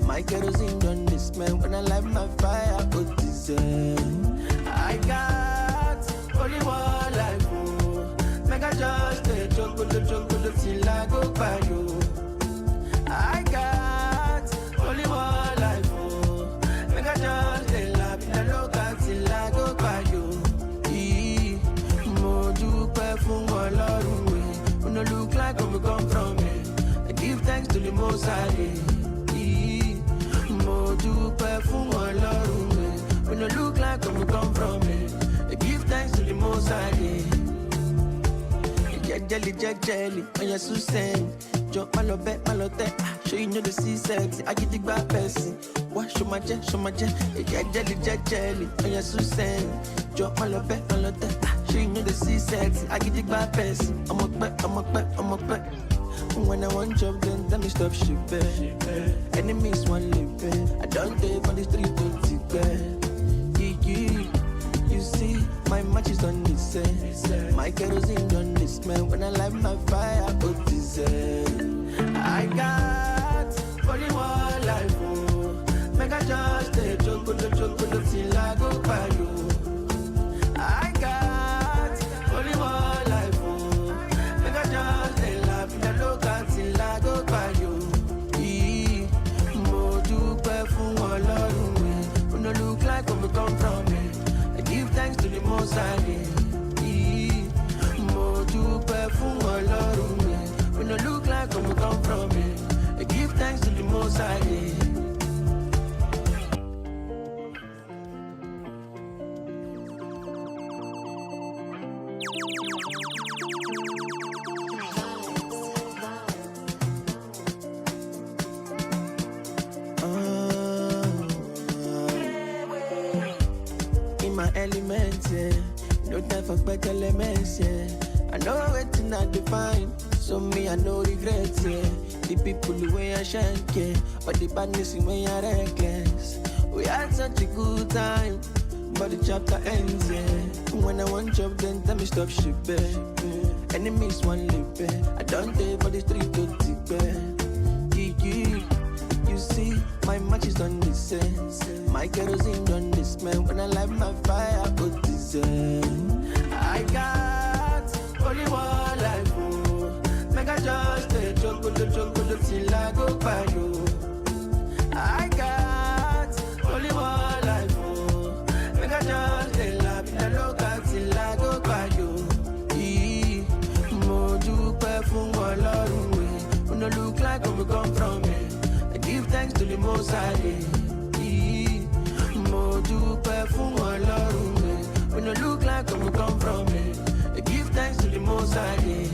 My kerosene on the smell. When I light my fire, put this I got only one life, oh. Make I just stay chocolate till I go by you. I got only one life, oh. Make I just stay laugh in the local till I go by you. Mo dupe fun Ọlọ́run we. We no look like where we come from, I give thanks to the Most High. Mo dupe fun Ọlọ́run we. We no look like where we come from, I give thanks to the Most High. Jelly, on your Susan. Jump my love back, my love that. Show you know the sea sexy. I get the back person. What show my jet. Jelly, on your Susan. Jump my love back, my love that. Show you know the sea sexy. I get the back person. I'm a back. When I want job, then tell me stop shipping. Enemies want living. I don't take on the street to take back. You see, my matches on the set. My kerosene on the smell. When I light my fire, put this I got only one life, oh. Make I just stay chocolate till I go by you. I got only one life, oh. Make I just stay laugh in the local till I go by you. Mo dupe fun Ọlọ́run we. We no look like where we come from, I give thanks to the Most High. Mo dupe fun Ọlọ́run we. We no look like where we come from, I give thanks to the Most High. Elements, yeah. No time for back elements, yeah. I know waiting I define, so me I no regrets, yeah. The people the way I shine, yeah. But the badness in way I reckless. We had such a good time, but the chapter ends, yeah. When I want job, then tell me stop shipping. Enemies want live, I don't take for the street to tip. You see, my matches on the set. My kerosene on the smell. When I light my fire, put this I got only one life, oh. Make I just stay chocolate till I go by you. I got only one life, oh. Make I just stay laugh in the local till I go by you. Mo dupe fun Ọlọ́run we. We no look like where we come from, I give thanks to the Most High. Mo dupe fun Ọlọ́run we. We no look like where we come from, I give thanks to the Most High.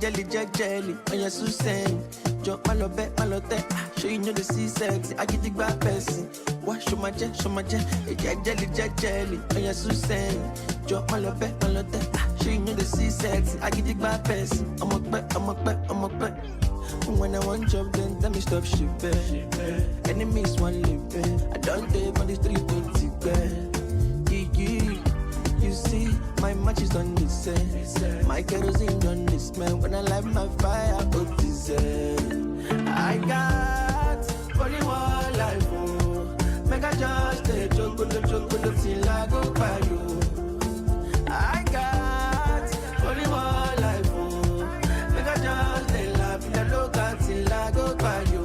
Jelly, on your Susan. Jump my love back, my love that. Show you know the sea sexy. I get the back person. What show my jet. Jelly, on your Susan. Jump my love back, my love that. Show you know the sea sexy. I get the back person. I'm a back. When I want job, then tell me stop shipping. Enemies want living. I don't take on the street to take back. You see, my matches on the set. My kerosene on the smell. When I light my fire, put this I got only one life, oh. Make I just stay chocolate till I go by you. I got only one life, oh. Make I just stay laugh in the local till I go by you.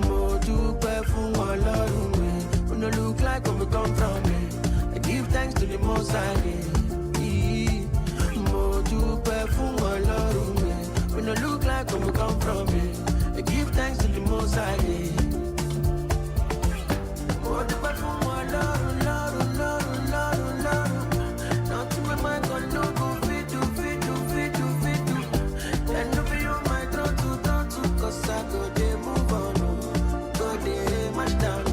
Mo dupe fun Ọlọ́run we. We no look like where we come from, I give thanks to the Most High. Mo dupe fun Ọlọ́run we. We no look like where we come from, I give thanks to the Most High. Mo dupe fun Ọlọ́run, Ọlọ́run. Nothing my mind gon' no go fit do. Then no be on my throat to, 'cause I go dey move on, go dey march down.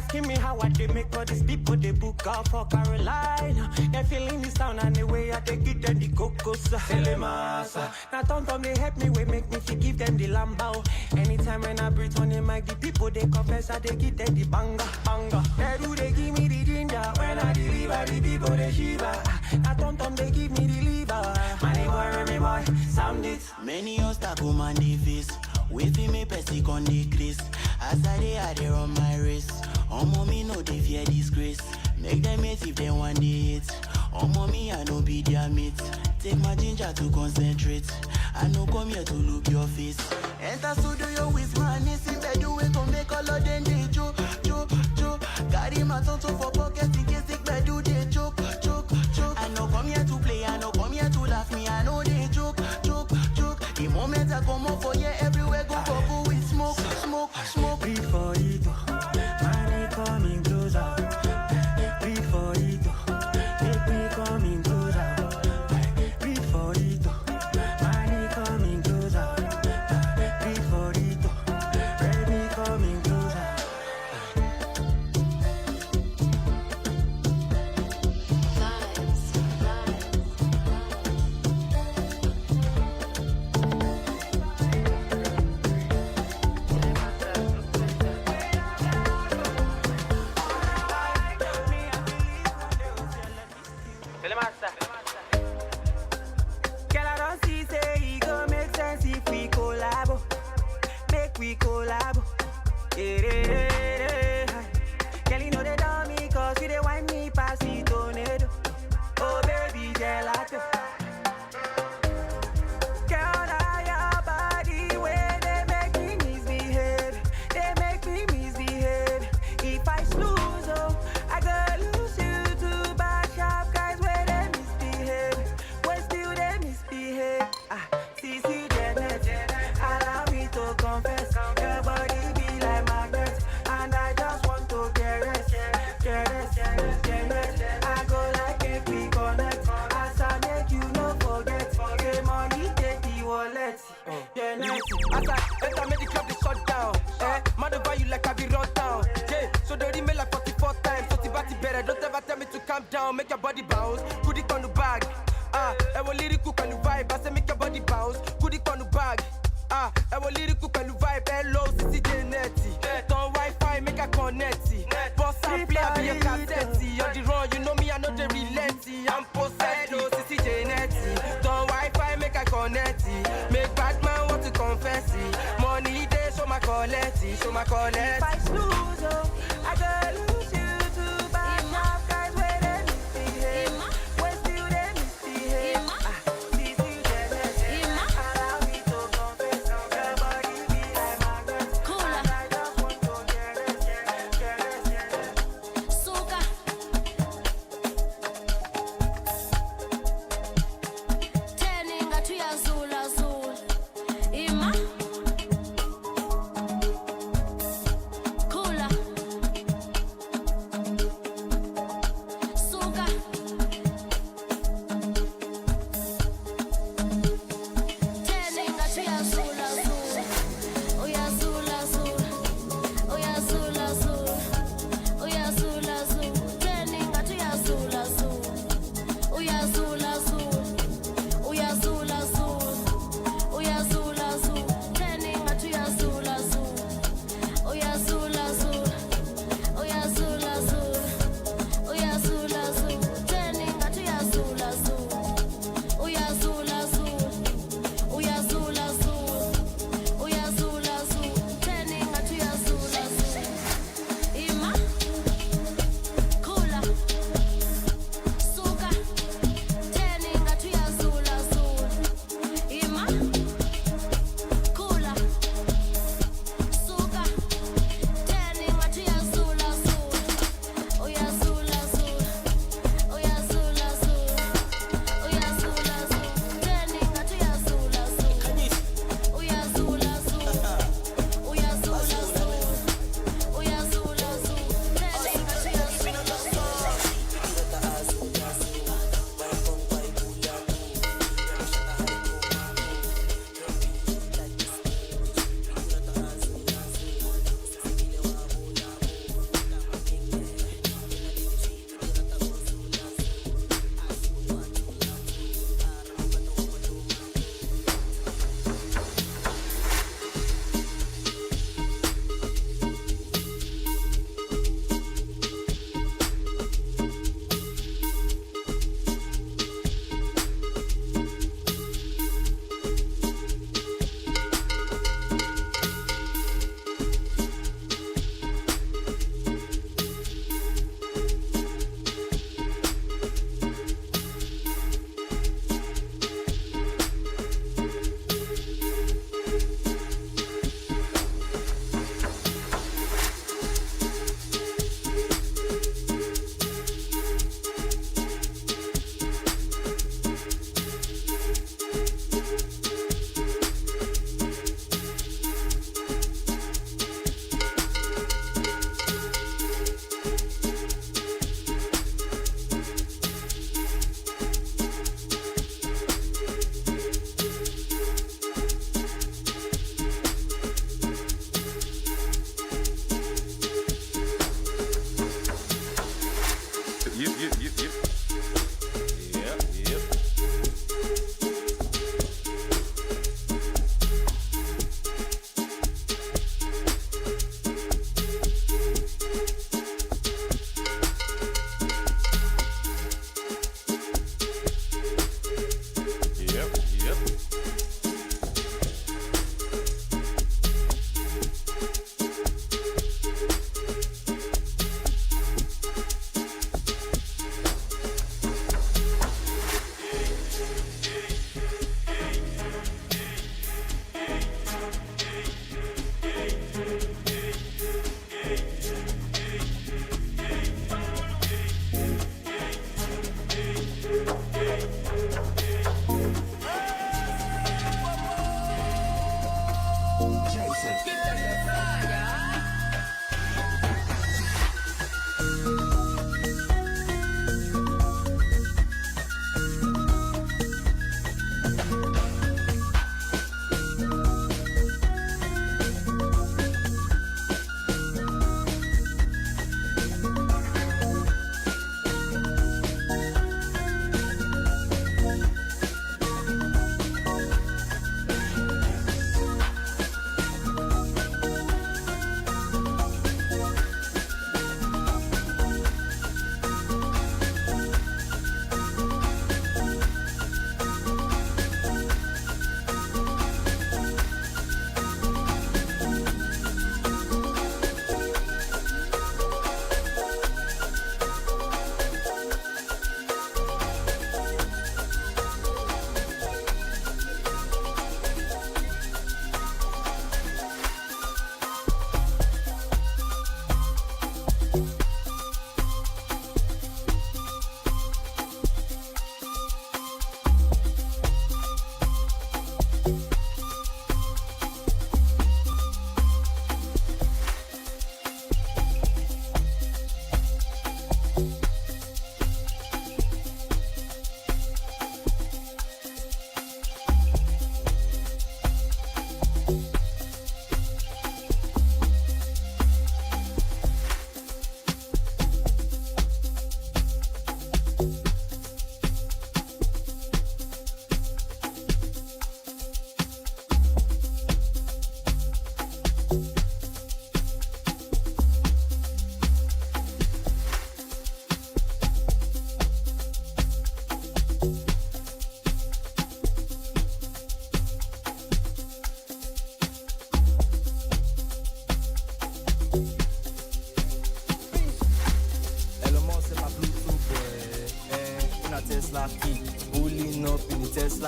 asking me how I they make all these people they book out for Carolina. They're feeling this town and the way I take it and the cocos. Telemasa. Now Tom they help me, we make me give them the lambao. Anytime when I breathe on the mic, the people they confess I they give them the banga. They do they give me the ginger when I deliver the people they shiver. Now Tom they give me the liver. Money boy, Remy boy, sound it. Many obstacles man they face. We feel me pessy con decrease. As I they on my wrist. Oh mommy no they fear disgrace. Make them hate if they want the hate. Oh mommy I no be their mate. Take my ginger to concentrate. I no come here to look your face. Enter studio with my niece in bed. Do it to make all of them they joke. Carry my tonto for pocket in case they bed do they choke. I no come here to play. I no come here to laugh me. I know they joke. The moment I come up for you, everywhere go bubble with smoke. Breathe for it, money coming closer. Breathe for it, make me coming closer. Breathe for it, money coming closer. Breathe for it, baby coming closer. Girl, I don't see say it go make sense if we collabo. Make we collabo. Girl, you know they don't me cause you they want me pass the tornado. Oh baby, gelato. Girl, now your body where they make me misbehave. They make me misbehave. If I snooze, oh, I go lose you to bad sharp guys where they misbehave. When still they misbehave. See, Janet, allow me to confess. Your body be like magnet, and I just want to caress. I go like a quick connect. As I make you no forget. The money take the wallet. Janet, as I enter make the club they shut down. Man over you like I be run down. Yeah, so they remain like 44 times. So Tibati better, don't ever tell me to calm down. Make your body bounce, put it on the bag. I will lyrical can you vibe. I say make your body bounce, put it on the bag. I will lyrical can you vibe. Hello, City Janetti. Don't Wi-Fi, make a connect. Boss and play, I be a cassette. You're the wrong, you know me, I know the relent. connect it. Make bad man want to confess it. Money day, show my collect it, show my collect. If I snooze, oh, I gotta lose you to bad enough guys where they misbehave. When still they misbehave. This you jealous. Allow me to confess. Your body be like magnet. And I just want to get it. Suka. Teninga tu ya zul azul. Ima. Kula.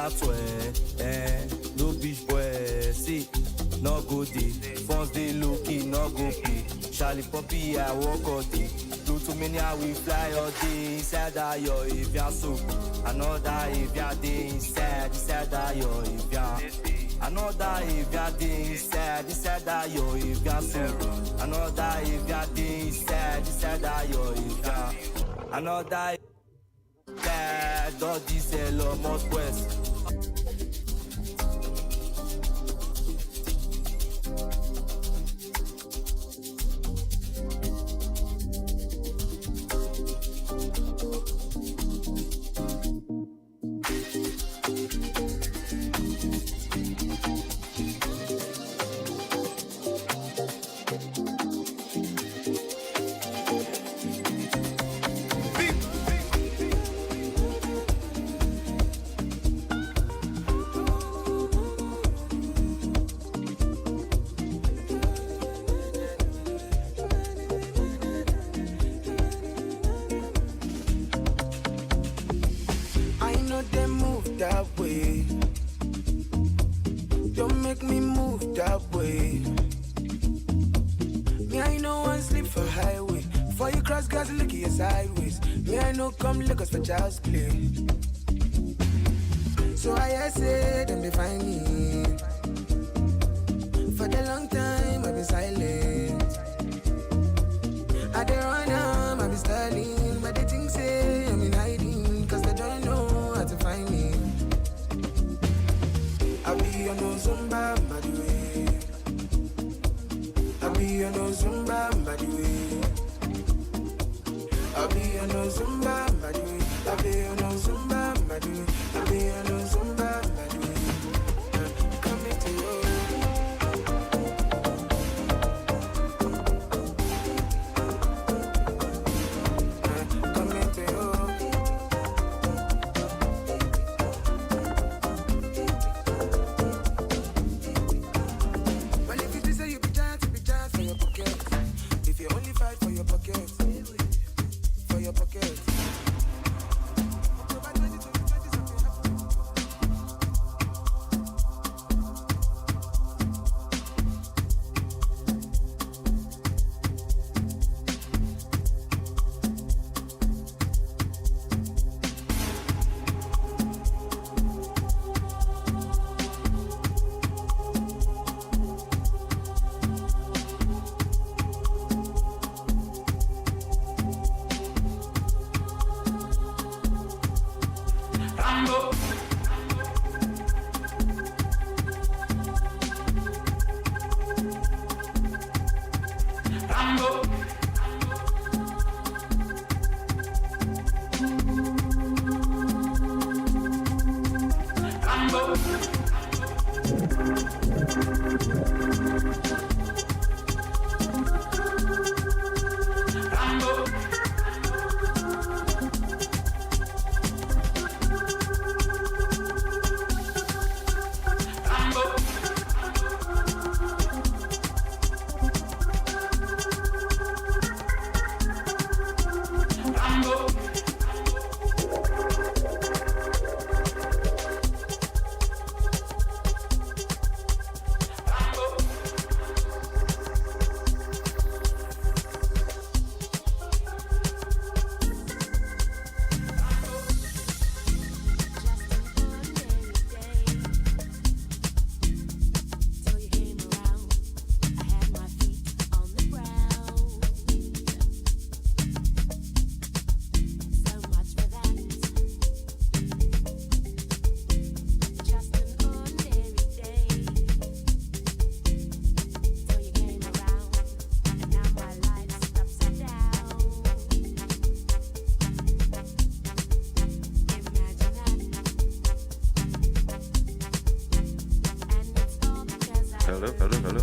à toi, no bitch boy, see, no go day, phones they low-key, no go pay, Charlie Poppy, I walk all day, do too many, I will fly all day, inside that yo, if you're so, another if you're day, inside that yo, if you're, another if you're day, inside that yo, if you're so, another if you're day, inside that yo, if you're, another. Don't this Elon West. For child's play. So I say them they find me. For the long time I've been silent. I dey run I be styling, but they think say I'm in hiding, cause they don't know how to find me. I be on no Zumba by the way. I be on no Zumba by the way. I be on no Zumba by the way. I be on no Zumba by the way. I be on no Zumba by the way. Coming to you. Coming to you. Well, if you say you be chance for your pocket. If you only fight for your pocket. For your pocket. Hello.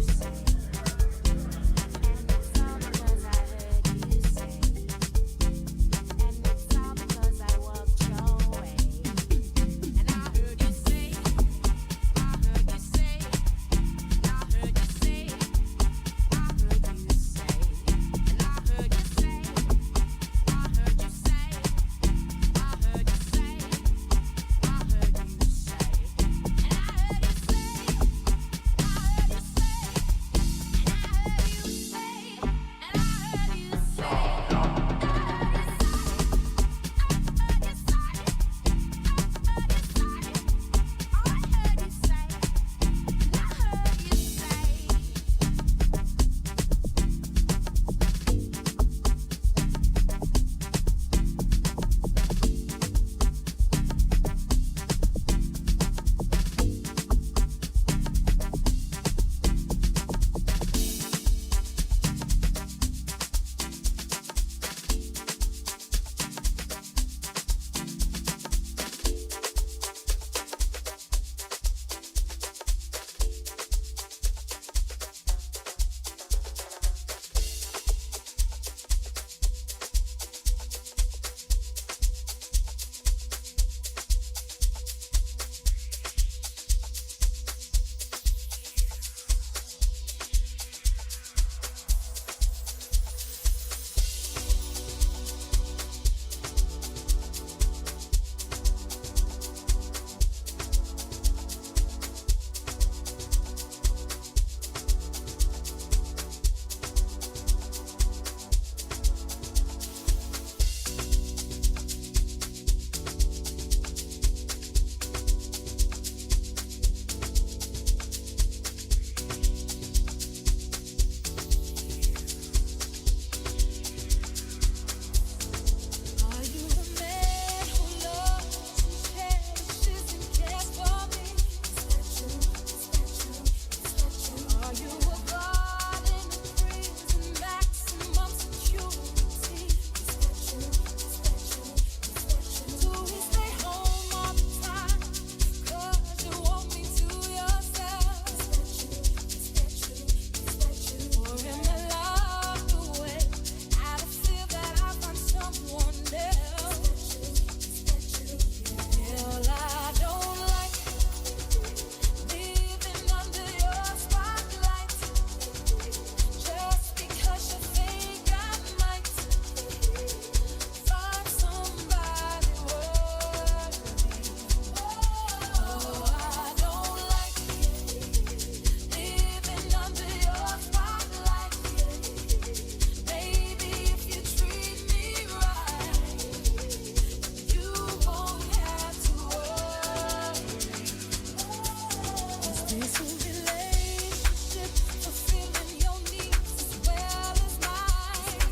It's a relationship fulfilling your needs as well as mine.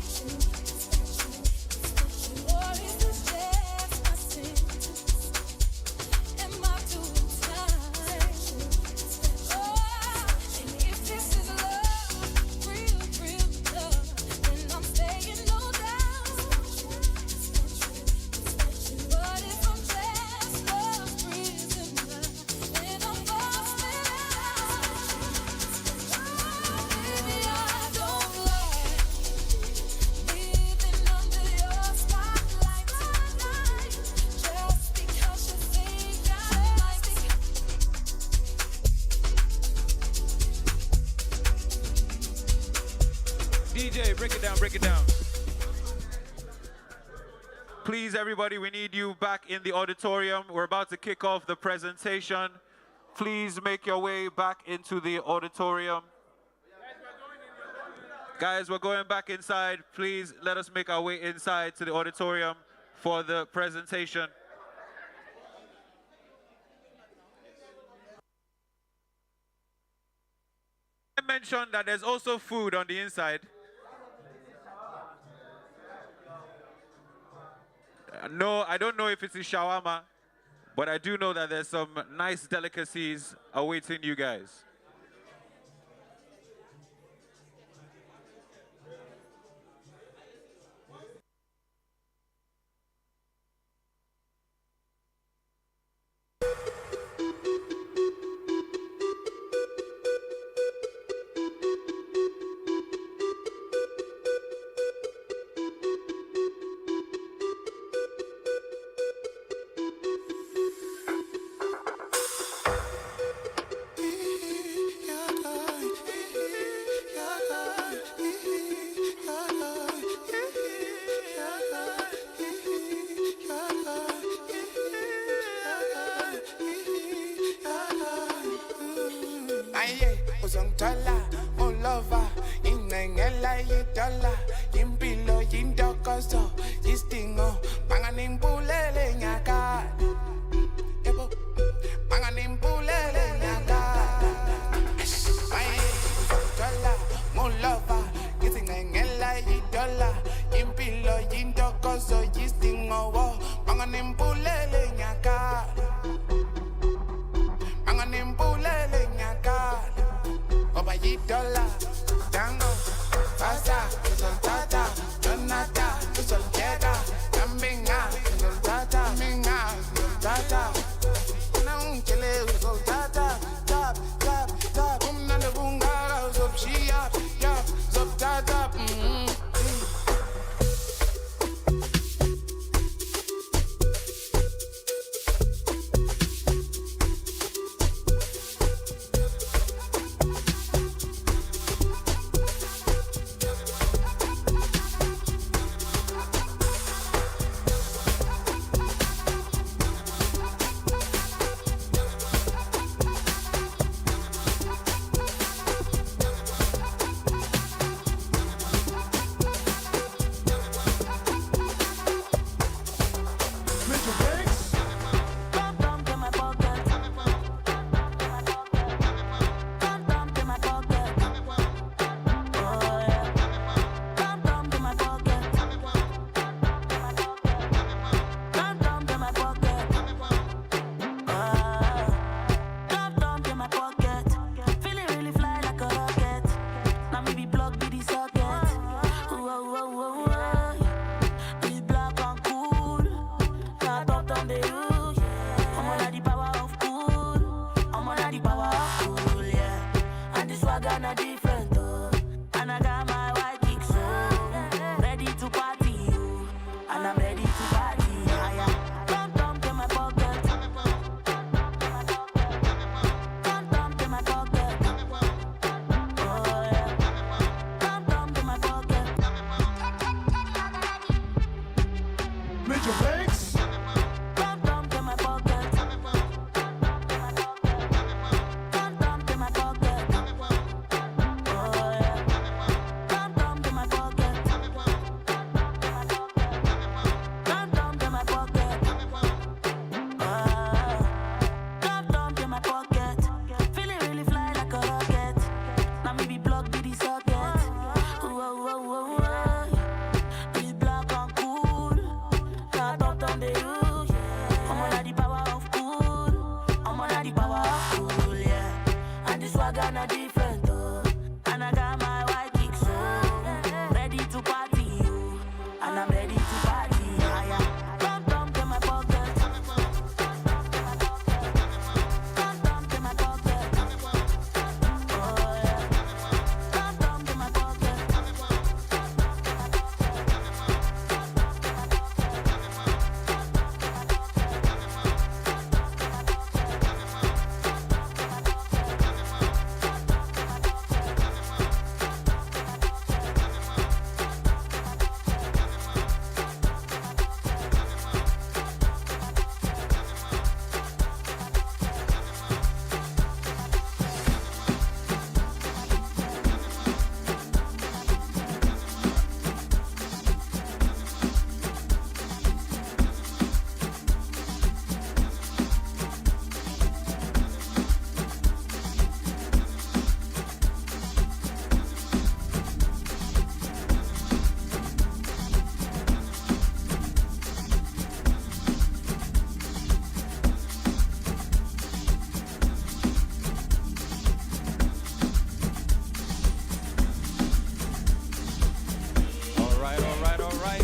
Or is this just my sentence? Am I doing time? Oh, and if this is love, real love, then I'm staying no doubt. But if I'm just love prisoner, then I'm busted out. Baby, I don't like living under your spotlight tonight, just because you think I like it. DJ, break it down, break it down. Please, everybody, we need you back in the auditorium. We're about to kick off the presentation. Please make your way back into the auditorium. Guys, we're going back inside. Please let us make our way inside to the auditorium for the presentation. I mentioned that there's also food on the inside. No, I don't know if it's a shawarma, but I do know that there's some nice delicacies awaiting you guys. Aye, uzongithola ulova ingcengela yidola impilo yintokozo isidingo banganimpulele nyakala yebo banganimpulele nyakala aye uzongithola ulova ingcengela yidola impilo yintokozo isidingo banganimpulele nyakala Anganimpulele nyakala Oba yidola Tango Fasa Usoltata Donata Usolkeda Nambinga Usoltata Minga Usoltata Unangele Usoltata Tap Tap Tap Umnanda Bungara Usolpshia Yap Usoltata swagger not different, oh. And I got my white kicks, so ready to party, oh. And I'm ready to party, higher. Tom tom to my pocket. Tom tom to my pocket. Oh yeah. Tom tom to my pocket. All right, all right, all right.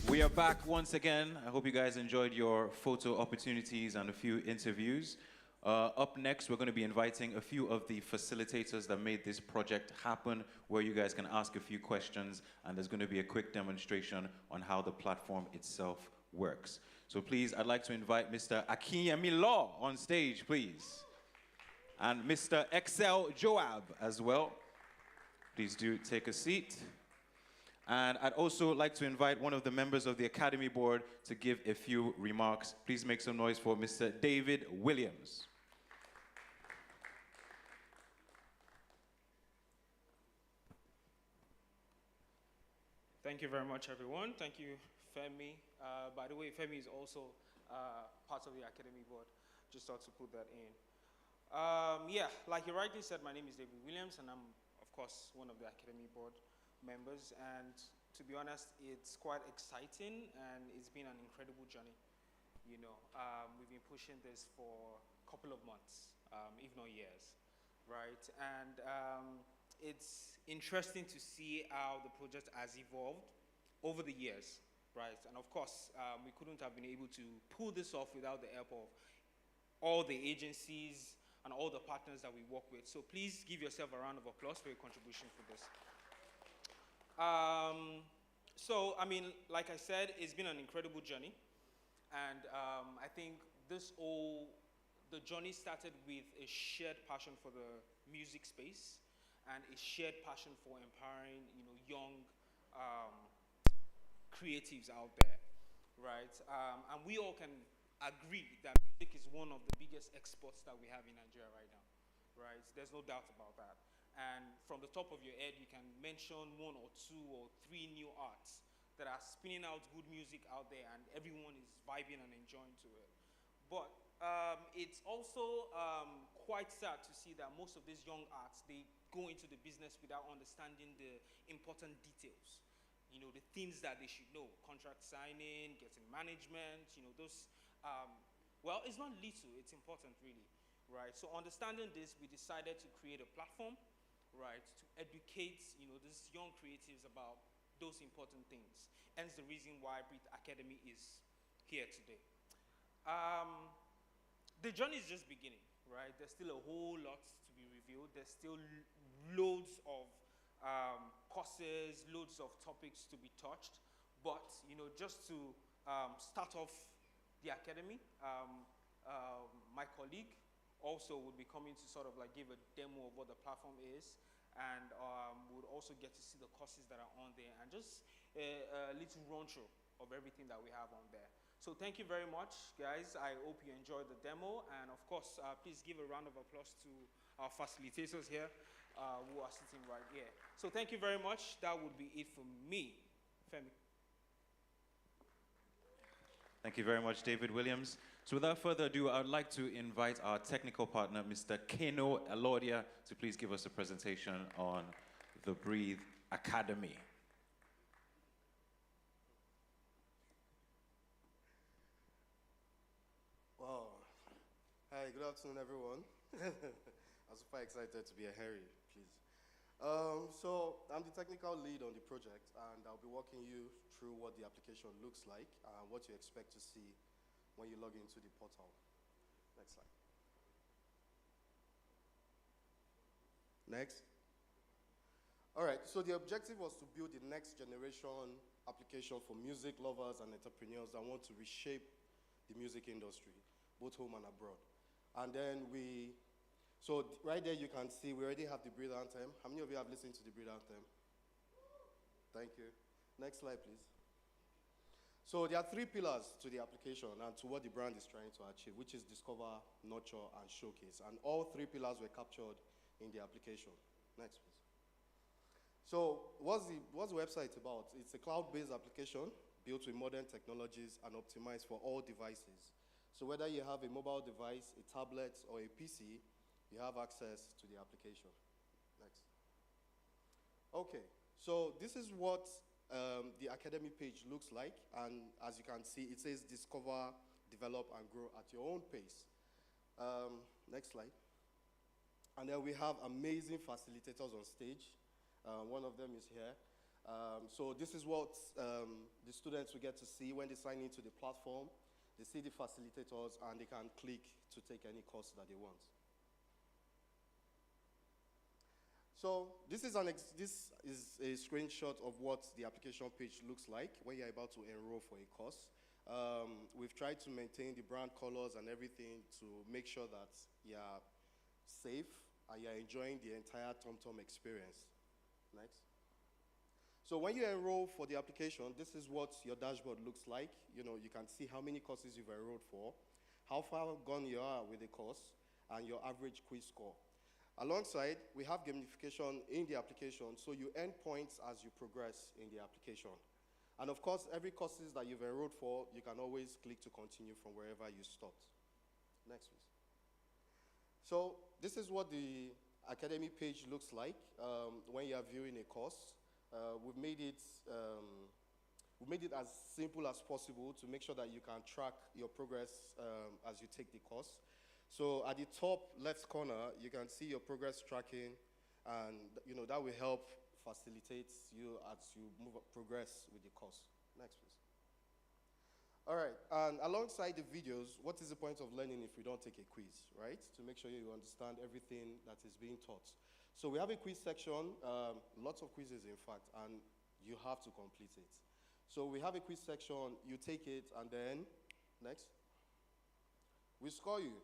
We are back once again. I hope you guys enjoyed your photo opportunities and a few interviews. Up next, we're going to be inviting a few of the facilitators that made this project happen, where you guys can ask a few questions, and there's going to be a quick demonstration on how the platform itself works. So please, I'd like to invite Mr. Akinyemi Law on stage, please. And Mr. Excel Joab as well. Please do take a seat. And I'd also like to invite one of the members of the Academy Board to give a few remarks. Please make some noise for Mr. David Williams. Thank you very much, everyone. Thank you, Femi. By the way, Femi is also part of the Academy Board. Just thought to put that in. Yeah, like you rightly said, my name is David Williams, and I'm, of course, one of the Academy Board members. And to be honest, it's quite exciting, and it's been an incredible journey. You know, we've been pushing this for a couple of months, if not years, right? And it's interesting to see how the project has evolved over the years, right? And of course, we couldn't have been able to pull this off without the help of all the agencies and all the partners that we work with. So please give yourself a round of applause for your contribution for this. So, I mean, like I said, it's been an incredible journey. And I think the journey started with a shared passion for the music space and a shared passion for empowering, you know, young creatives out there, right? And we all can agree that music is one of the biggest exports that we have in Nigeria right now, right? There's no doubt about that. And from the top of your head, you can mention 1 or 2 or 3 new arts that are spinning out good music out there, and everyone is vibing and enjoying to it. But it's also quite sad to see that most of these young arts, they go into the business without understanding the important details. You know, the things that they should know: contract signing, getting management, you know, those, well, it's not little, it's important really, right? So understanding this, we decided to create a platform, right, to educate, you know, these young creatives about those important things. Hence the reason why Brit Academy is here today. The journey is just beginning, right? There's still a whole lot to be revealed. There's still loads of courses, loads of topics to be touched. But, you know, just to start off the academy, my colleague also would be coming to sort of like give a demo of what the platform is, and would also get to see the courses that are on there, and just a little run through of everything that we have on there. So thank you very much, guys. I hope you enjoyed the demo, and of course, please give a round of applause to our facilitators here who are sitting right here. So thank you very much. That would be it for me. Femi. Thank you very much, David Williams. So without further ado, I would like to invite our technical partner, Mr. Keno Elodia, to please give us a presentation on the Breathe Academy. Hi, good afternoon, everyone. I'm super excited to be a Harry, please. So I'm the technical lead on the project, and I'll be walking you through what the application looks like and what you expect to see when you log into the portal. Next slide. Next. All right, so the objective was to build the next generation application for music lovers and entrepreneurs that want to reshape the music industry, both home and abroad. And then right there you can see we already have the Breathe Anthem. How many of you have listened to the Breathe Anthem? Thank you. Next slide, please. So there are 3 pillars to the application and to what the brand is trying to achieve, which is discover, nurture, and showcase. And all 3 pillars were captured in the application. Next, please. So what's the website about? It's a cloud-based application built with modern technologies and optimized for all devices. So whether you have a mobile device, a tablet, or a PC, you have access to the application. Next. Okay, so this is what the Academy page looks like. And as you can see, it says discover, develop, and grow at your own pace. Next slide. And then we have amazing facilitators on stage. One of them is here. So this is what the students will get to see when they sign into the platform. They see the facilitators and they can click to take any course that they want. So this is a screenshot of what the application page looks like when you're about to enroll for a course. We've tried to maintain the brand colors and everything to make sure that you're safe and you're enjoying the entire TomTom experience. Next. So when you enroll for the application, this is what your dashboard looks like. You know, you can see how many courses you've enrolled for, how far gone you are with the course, and your average quiz score. Alongside, we have gamification in the application, so you earn points as you progress in the application. And of course, every courses that you've enrolled for, you can always click to continue from wherever you stopped. Next, please. So this is what the Academy page looks like when you are viewing a course. We've made it as simple as possible to make sure that you can track your progress as you take the course. So at the top left corner, you can see your progress tracking, and that will help facilitate you as you progress with the course. Next, please. All right, and alongside the videos, what is the point of learning if we don't take a quiz, right? To make sure you understand everything that is being taught. So we have a quiz section, lots of quizzes in fact, and you have to complete it. So we have a quiz section, you take it, and then, next, we score you.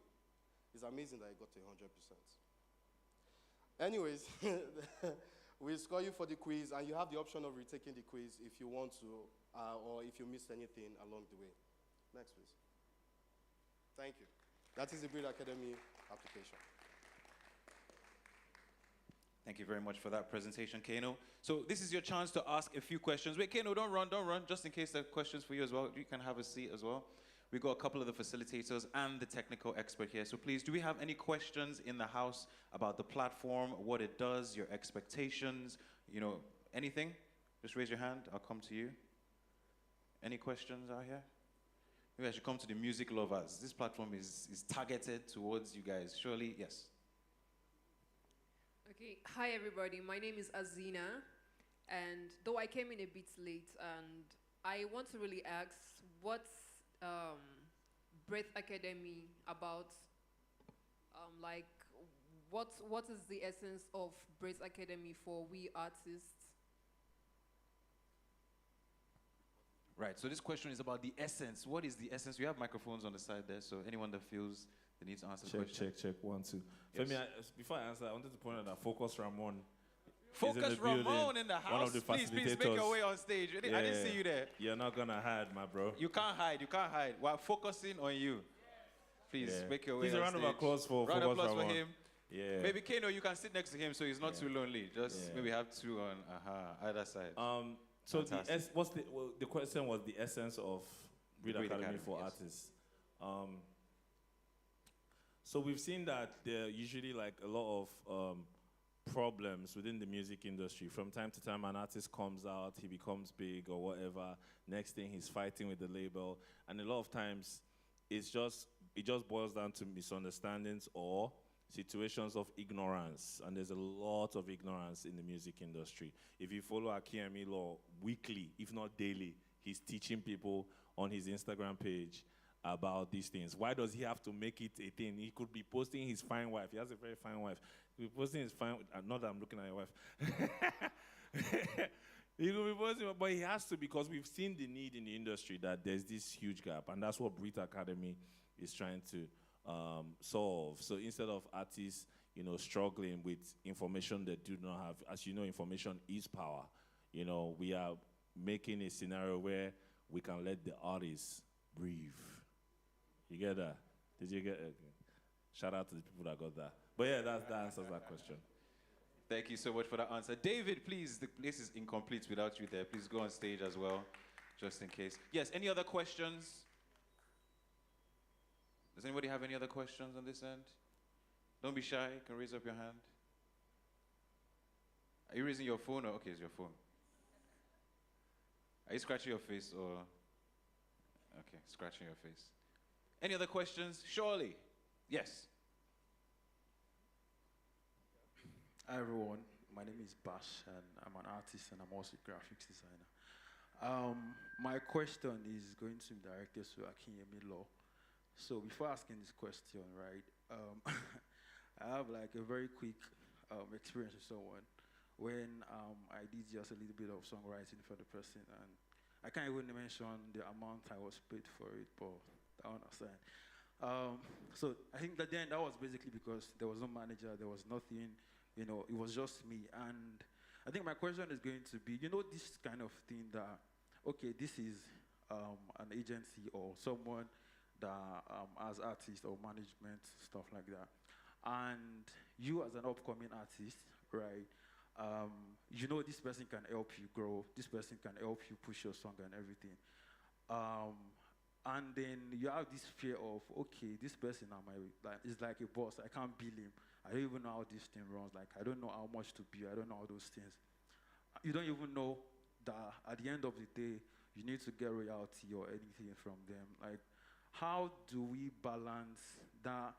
It's amazing that I got 100%. Anyways, we score you for the quiz, and you have the option of retaking the quiz if you want to, or if you missed anything along the way. Next, please. Thank you. That is the Breathe Academy application. Thank you very much for that presentation, Kano. So this is your chance to ask a few questions. Wait, Kano, don't run, just in case there are questions for you as well. You can have a seat as well. We've got a couple of the facilitators and the technical expert here. So please, do we have any questions in the house about the platform, what it does, your expectations, anything? Just raise your hand, I'll come to you. Any questions out here? Maybe I should come to the music lovers. This platform is targeted towards you guys. Surely, yes. Okay, hi everybody. My name is Azina, and though I came in a bit late, and I want to really ask, what's Breath Academy about? What is the essence of Breath Academy for we artists? Right, so this question is about the essence. What is the essence? We have microphones on the side there, so anyone that feels they need to answer the question. Check, 1, 2. Yes. Femi, before I answer, I wanted to point out that Focus Ramon. Focus Ramon in the house. One of the please make your way on stage. I didn't see you there. You're not gonna hide, my bro. You can't hide. We're focusing on you. Please make your way on stage. Please a round of applause for Focus Ramon. for him. Yeah. Maybe Kano, you can sit next to him so he's not too lonely. Just maybe have two on either side. So the question was the essence of Breathe Academy for artists. So we've seen that there are usually like a lot of problems within the music industry. From time to time, an artist comes out, he becomes big or whatever. Next thing, he's fighting with the label. And a lot of times, it's it just boils down to misunderstandings or situations of ignorance. And there's a lot of ignorance in the music industry. If you follow Akiemi Law weekly, if not daily, he's teaching people on his Instagram page about these things. Why does he have to make it a thing? He could be posting his fine wife. He has a very fine wife. He could be posting his fine, not that I'm looking at your wife. He could be posting, but he has to, because we've seen the need in the industry that there's this huge gap, and that's what Brit Academy is trying to solve. So instead of artists, struggling with information they do not have, as you know, information is power. We are making a scenario where we can let the artists breathe. You get that? Did you get it? Shout out to the people that got that. But yeah, that answers that question. Thank you so much for that answer. David, please, the place is incomplete without you there. Please go on stage as well, just in case. Yes, any other questions? Does anybody have any other questions on this end? Don't be shy. You can raise up your hand. Are you raising your phone? Or okay, it's your phone. Are you scratching your face or? Okay, scratching your face. Any other questions? Surely. Yes. Hi everyone, my name is Bash and I'm an artist and I'm also a graphics designer. My question is going to be directed to Akinyemi Law. So before asking this question, right, I have like a very quick experience with someone when I did just a little bit of songwriting for the person, and I can't even mention the amount I was paid for it, but I understand. So I think that then that was basically because there was no manager, there was nothing. It was just me. And I think my question is going to be, this kind of thing that, okay, this is an agency or someone that has artists or management, stuff like that. And you as an upcoming artist, right, this person can help you grow, this person can help you push your song and everything. And then you have this fear of, okay, this person is like a boss, I can't bill him. I don't even know how this thing runs. Like, I don't know how much to bill. I don't know all those things. You don't even know that at the end of the day, you need to get royalty or anything from them. Like, how do we balance that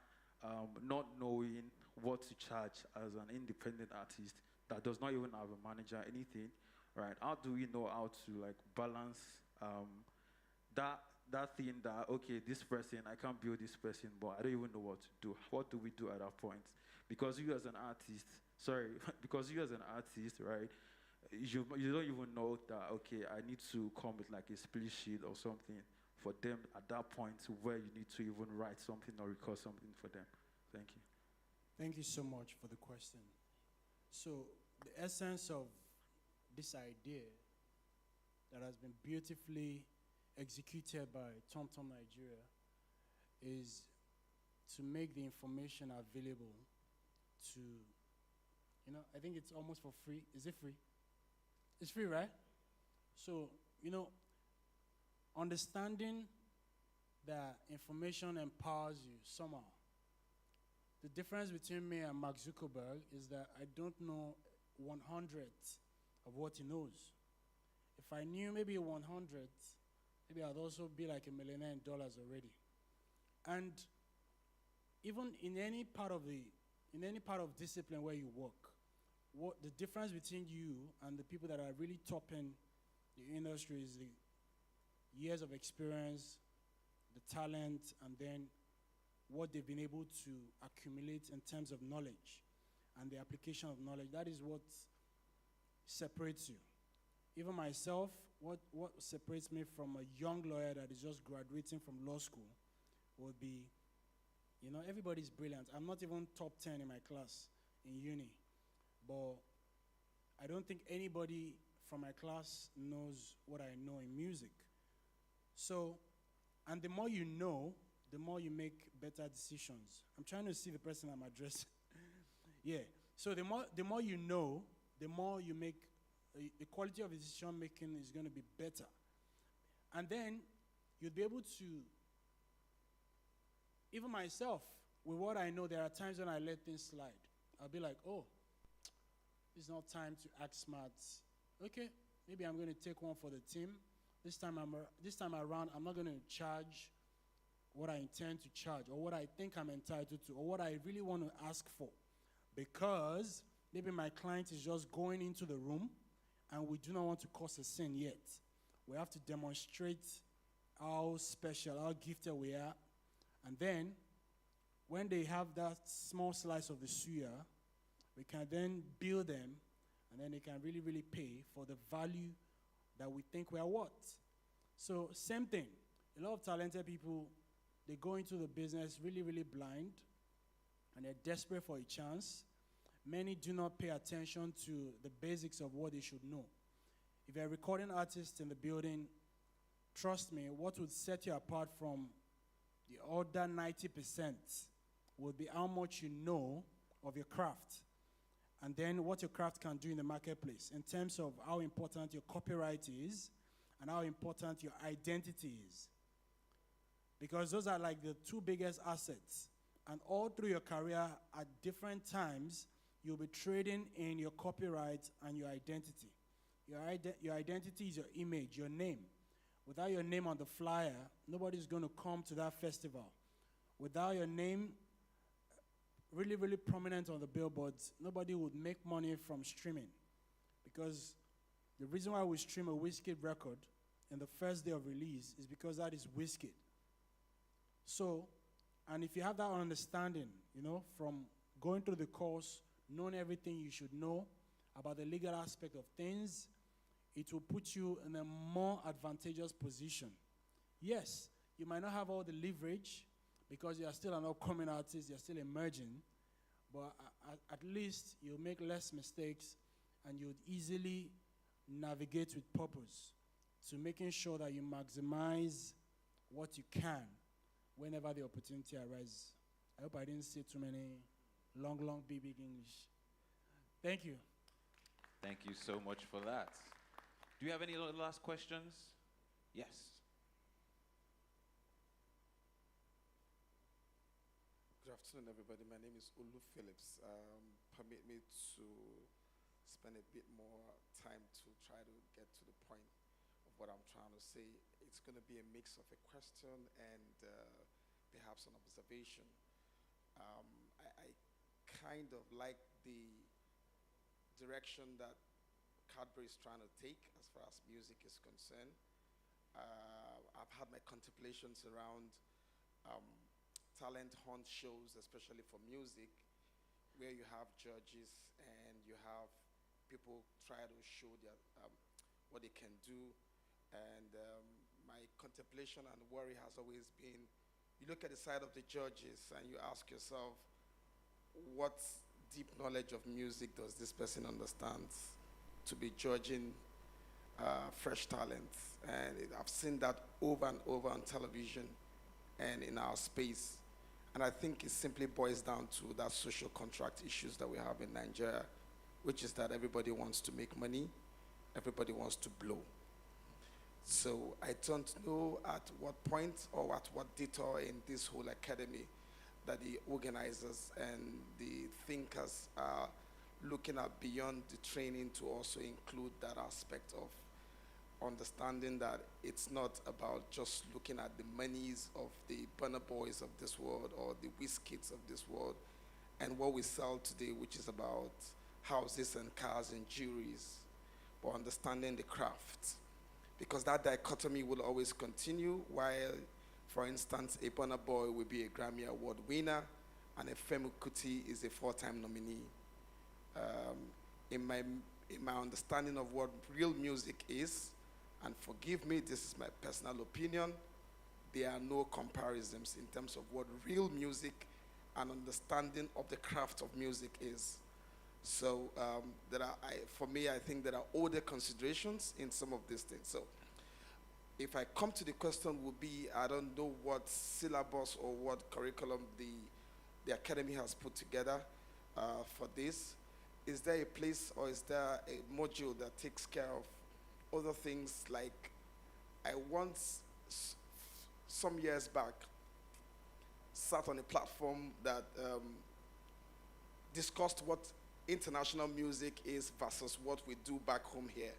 not knowing what to charge as an independent artist that does not even have a manager, anything, right? How do we know how to balance that thing that, okay, this person, I can't build this person, but I don't even know what to do. What do we do at that point? Because you as an artist, right, you don't even know that, okay, I need to come with like a split sheet or something for them at that point where you need to even write something or record something for them. Thank you. Thank you so much for the question. So the essence of this idea that has been beautifully executed by TomTom Nigeria is to make the information available to, I think it's almost for free. Is it free? It's free, right? So, understanding that information empowers you somehow. The difference between me and Mark Zuckerberg is that I don't know 1/100th of what he knows. If I knew maybe 1/100th, maybe I'd also be like $1 million already. And even in any part of discipline where you work, what the difference between you and the people that are really topping the industry is the years of experience, the talent, and then what they've been able to accumulate in terms of knowledge and the application of knowledge. That is what separates you. Even myself, what separates me from a young lawyer that is just graduating from law school would be, everybody's brilliant. I'm not even top 10 in my class in uni, but I don't think anybody from my class knows what I know in music. So, and the more you know, the more you make better decisions. I'm trying to see the person I'm addressing. Yeah. So the more you know, the more you make, the quality of decision making is going to be better. And then you'll be able to, even myself, with what I know, there are times when I let things slide. I'll be like, oh, it's not time to act smart. Okay, maybe I'm going to take one for the team. This time around, I'm not going to charge what I intend to charge, or what I think I'm entitled to, or what I really want to ask for. Because maybe my client is just going into the room and we do not want to cause a sin yet. We have to demonstrate how special, how gifted we are. And then, when they have that small slice of the suya, we can then bill them, and then they can really, really pay for the value that we think we are worth. So, same thing. A lot of talented people, they go into the business really, really blind, and they're desperate for a chance. Many do not pay attention to the basics of what they should know. If you're a recording artist in the building, trust me, what would set you apart from the other 90% would be how much you know of your craft, and then what your craft can do in the marketplace in terms of how important your copyright is and how important your identity is. Because those are like the two biggest assets. And all through your career, at different times, you'll be trading in your copyright and your identity. Your identity is your image, your name. Without your name on the flyer, nobody's going to come to that festival. Without your name really, really prominent on the billboards, nobody would make money from streaming. Because the reason why we stream a Wizkid record in the first day of release is because that is Wizkid. So, and if you have that understanding, from going through the course, knowing everything you should know about the legal aspect of things, it will put you in a more advantageous position. Yes, you might not have all the leverage because you are still an upcoming artist, you're still emerging, but at least you'll make less mistakes and you'll easily navigate with purpose to making sure that you maximize what you can whenever the opportunity arises. I hope I didn't say too many long, big English. Thank you. Thank you so much for that. Do you have any last questions? Yes. Good afternoon, everybody. My name is Ulu Phillips. Permit me to spend a bit more time to try to get to the point of what I'm trying to say. It's going to be a mix of a question and perhaps an observation. I kind of like the direction that Cadbury is trying to take as far as music is concerned. I've had my contemplations around talent hunt shows, especially for music, where you have judges and you have people try to show their, what they can do. And my contemplation and worry has always been, you look at the side of the judges and you ask yourself, what deep knowledge of music does this person understand to be judging fresh talent? And I've seen that over and over on television and in our space. And I think it simply boils down to that social contract issues that we have in Nigeria, which is that everybody wants to make money, everybody wants to blow. So I don't know at what point or at what detour in this whole academy that the organizers and the thinkers are looking at beyond the training to also include that aspect of understanding that it's not about just looking at the monies of the Burna Boys of this world or the Wizkids of this world and what we sell today, which is about houses and cars and jewelries, but understanding the craft. Because that dichotomy will always continue while, for instance, a Burna Boy will be a Grammy Award winner and a Femi Kuti is a 4-time nominee. In my understanding of what real music is, and forgive me, this is my personal opinion, there are no comparisons in terms of what real music and understanding of the craft of music is. So for me, I think there are older considerations in some of these things. So if I come to the question would be, I don't know what syllabus or what curriculum the academy has put together for this. Is there a place or is there a module that takes care of other things? Like I once, some years back, sat on a platform that discussed what international music is versus what we do back home here.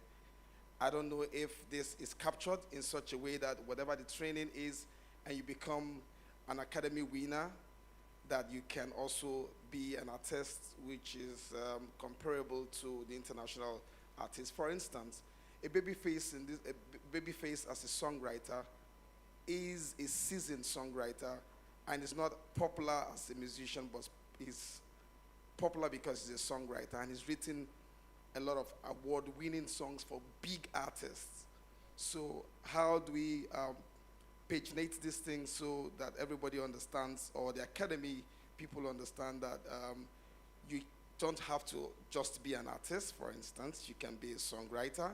I don't know if this is captured in such a way that whatever the training is and you become an academy winner, that you can also be an artist which is comparable to the international artist. For instance, a Babyface Babyface as a songwriter is a seasoned songwriter and is not popular as a musician, but is popular because he's a songwriter and he's written a lot of award-winning songs for big artists. So how do we paginate these things so that everybody understands, or the academy people understand that you don't have to just be an artist, for instance. You can be a songwriter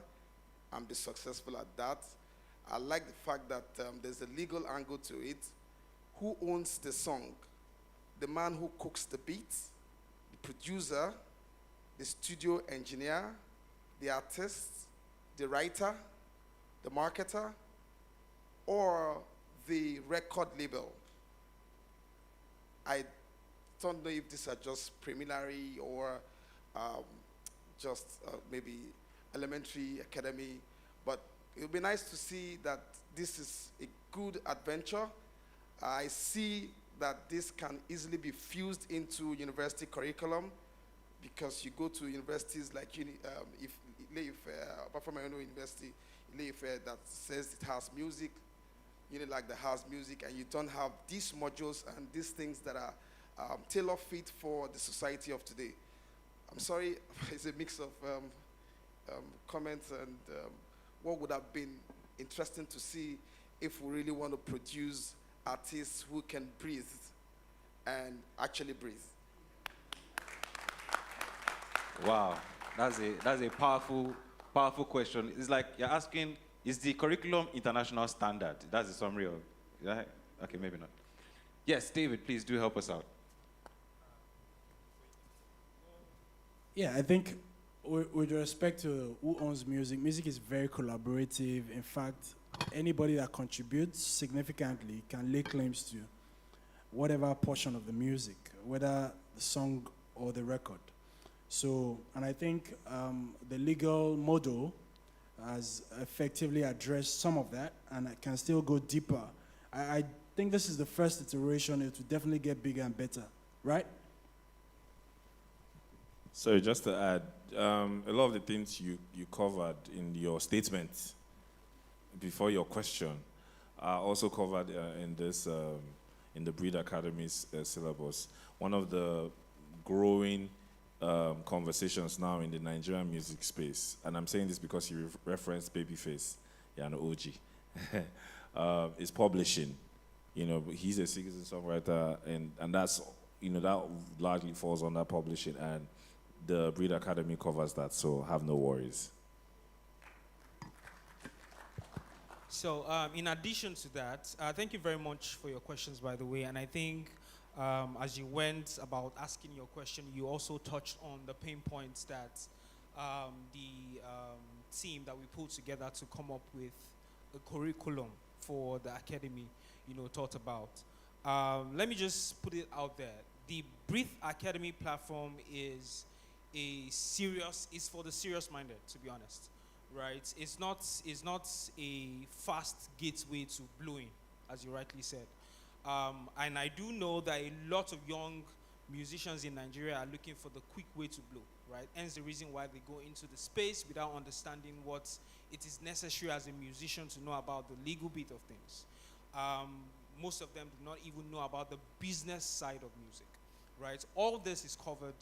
and be successful at that. I like the fact that there's a legal angle to it. Who owns the song? The man who cooks the beats, the producer, the studio engineer, the artist, the writer, the marketer, or the record label? I don't know if these are just preliminary or just maybe elementary academy, but it would be nice to see that this is a good adventure. I see that this can easily be fused into university curriculum, because you go to universities like apart from my own university, Ileife, that says it has music, like that has music, and you don't have these modules and these things that are tailor-fit for the society of today. I'm sorry, it's a mix of comments, and what would have been interesting to see if we really want to produce artists who can breathe and actually breathe. Wow, that's a powerful question. It's like you're asking, is the curriculum international standard? That's the summary of, right? Okay, maybe not. Yes, David, please do help us out. Yeah, I think with respect to who owns music, music is very collaborative. In fact, anybody that contributes significantly can lay claims to whatever portion of the music, whether the song or the record. So, and I think the legal model has effectively addressed some of that, and I can still go deeper. I think this is the first iteration. It will definitely get bigger and better, right? Sorry, just to add, a lot of the things you covered in your statement before your question are also covered in this in the Breed Academy's syllabus. One of the growing conversations now in the Nigerian music space, and I'm saying this because you referenced Babyface, an OG, is publishing. He's a citizen songwriter, and that's that largely falls under publishing, and the Breed Academy covers that, so have no worries. So in addition to that, thank you very much for your questions, by the way. And I think as you went about asking your question, you also touched on the pain points that the team that we pulled together to come up with a curriculum for the academy, thought about. Let me just put it out there. The Breathe Academy platform is for the serious-minded, to be honest. Right? It's not a fast gateway to blowing, as you rightly said. And I do know that a lot of young musicians in Nigeria are looking for the quick way to blow, right? Hence the reason why they go into the space without understanding what it is necessary as a musician to know about the legal bit of things. Most of them do not even know about the business side of music, right? All this is covered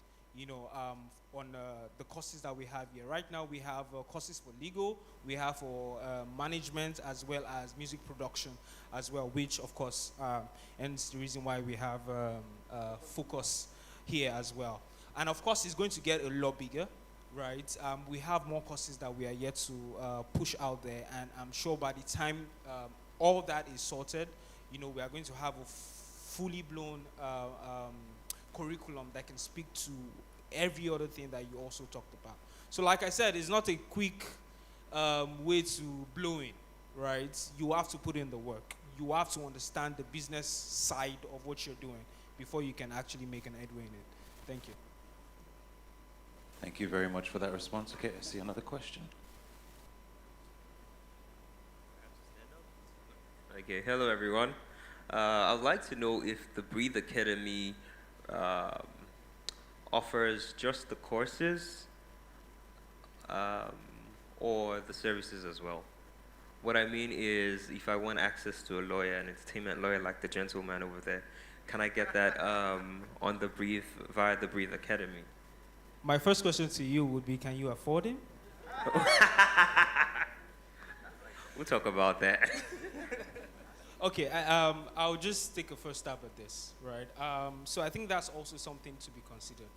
on the courses that we have here. Right now we have courses for legal, we have for management, as well as music production as well, which of course, hence the reason why we have focus here as well. And of course it's going to get a lot bigger, right? We have more courses that we are yet to push out there, and I'm sure by the time all that is sorted, we are going to have a fully blown curriculum that can speak to every other thing that you also talked about. So like I said, it's not a quick way to blowing, right? You have to put in the work. You have to understand the business side of what you're doing before you can actually make an headway in it. Thank you. Thank you very much for that response. Okay, I see another question. Okay, hello everyone. I'd like to know if the Breathe Academy um, offers just the courses um, or the services as well. What I mean is, if I want access to a lawyer, an entertainment lawyer like the gentleman over there, can I get that on the Breathe via the Breathe Academy? My first question to you would be, can you afford him? We'll talk about that. Okay, I'll just take a first stab at this, right? So I think that's also something to be considered,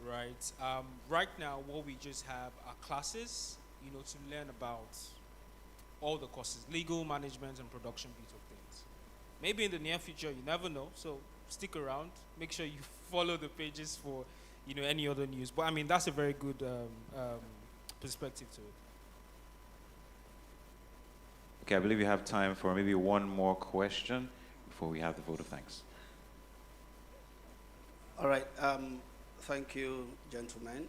right? Right now, what we just have are classes, to learn about all the courses, legal, management, and production bit of things. Maybe in the near future, you never know, so stick around. Make sure you follow the pages for, any other news. But I mean, that's a very good perspective to it. Okay, I believe we have time for maybe one more question before we have the vote of thanks. All right. Thank you, gentlemen.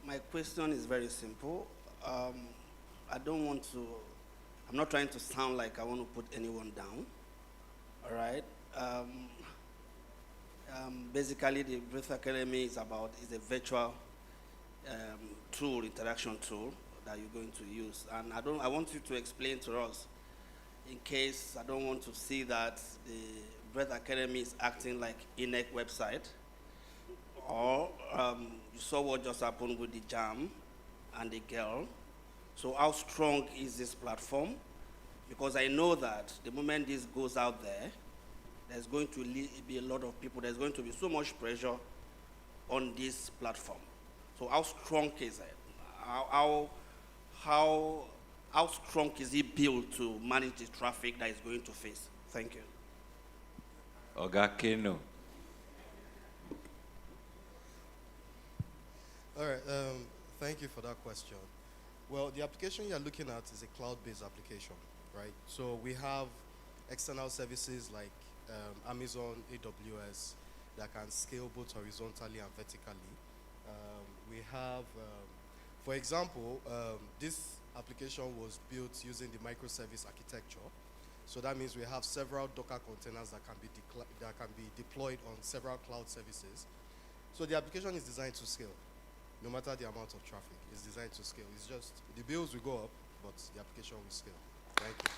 My question is very simple. I'm not trying to sound like I want to put anyone down. All right. Basically, the Breathe Academy is a virtual tool, interaction tool that you're going to use. And I want you to explain to us, in case I don't want to see that the Breath Academy is acting like INEC website, or you saw what just happened with the Jam and the girl. So how strong is this platform? Because I know that the moment this goes out there, there's going to be a lot of people, there's going to be so much pressure on this platform. So how strong is it? How strong is it built to manage the traffic that it's going to face? Thank you. Oga Keno. All right, thank you for that question. Well, the application you're looking at is a cloud-based application, right? So we have external services like Amazon AWS that can scale both horizontally and vertically. We have, for example, this application was built using the microservice architecture. So that means we have several Docker containers that can be deployed on several cloud services. So the application is designed to scale. No matter the amount of traffic, it's designed to scale. It's just, the bills will go up, but the application will scale. Thank you.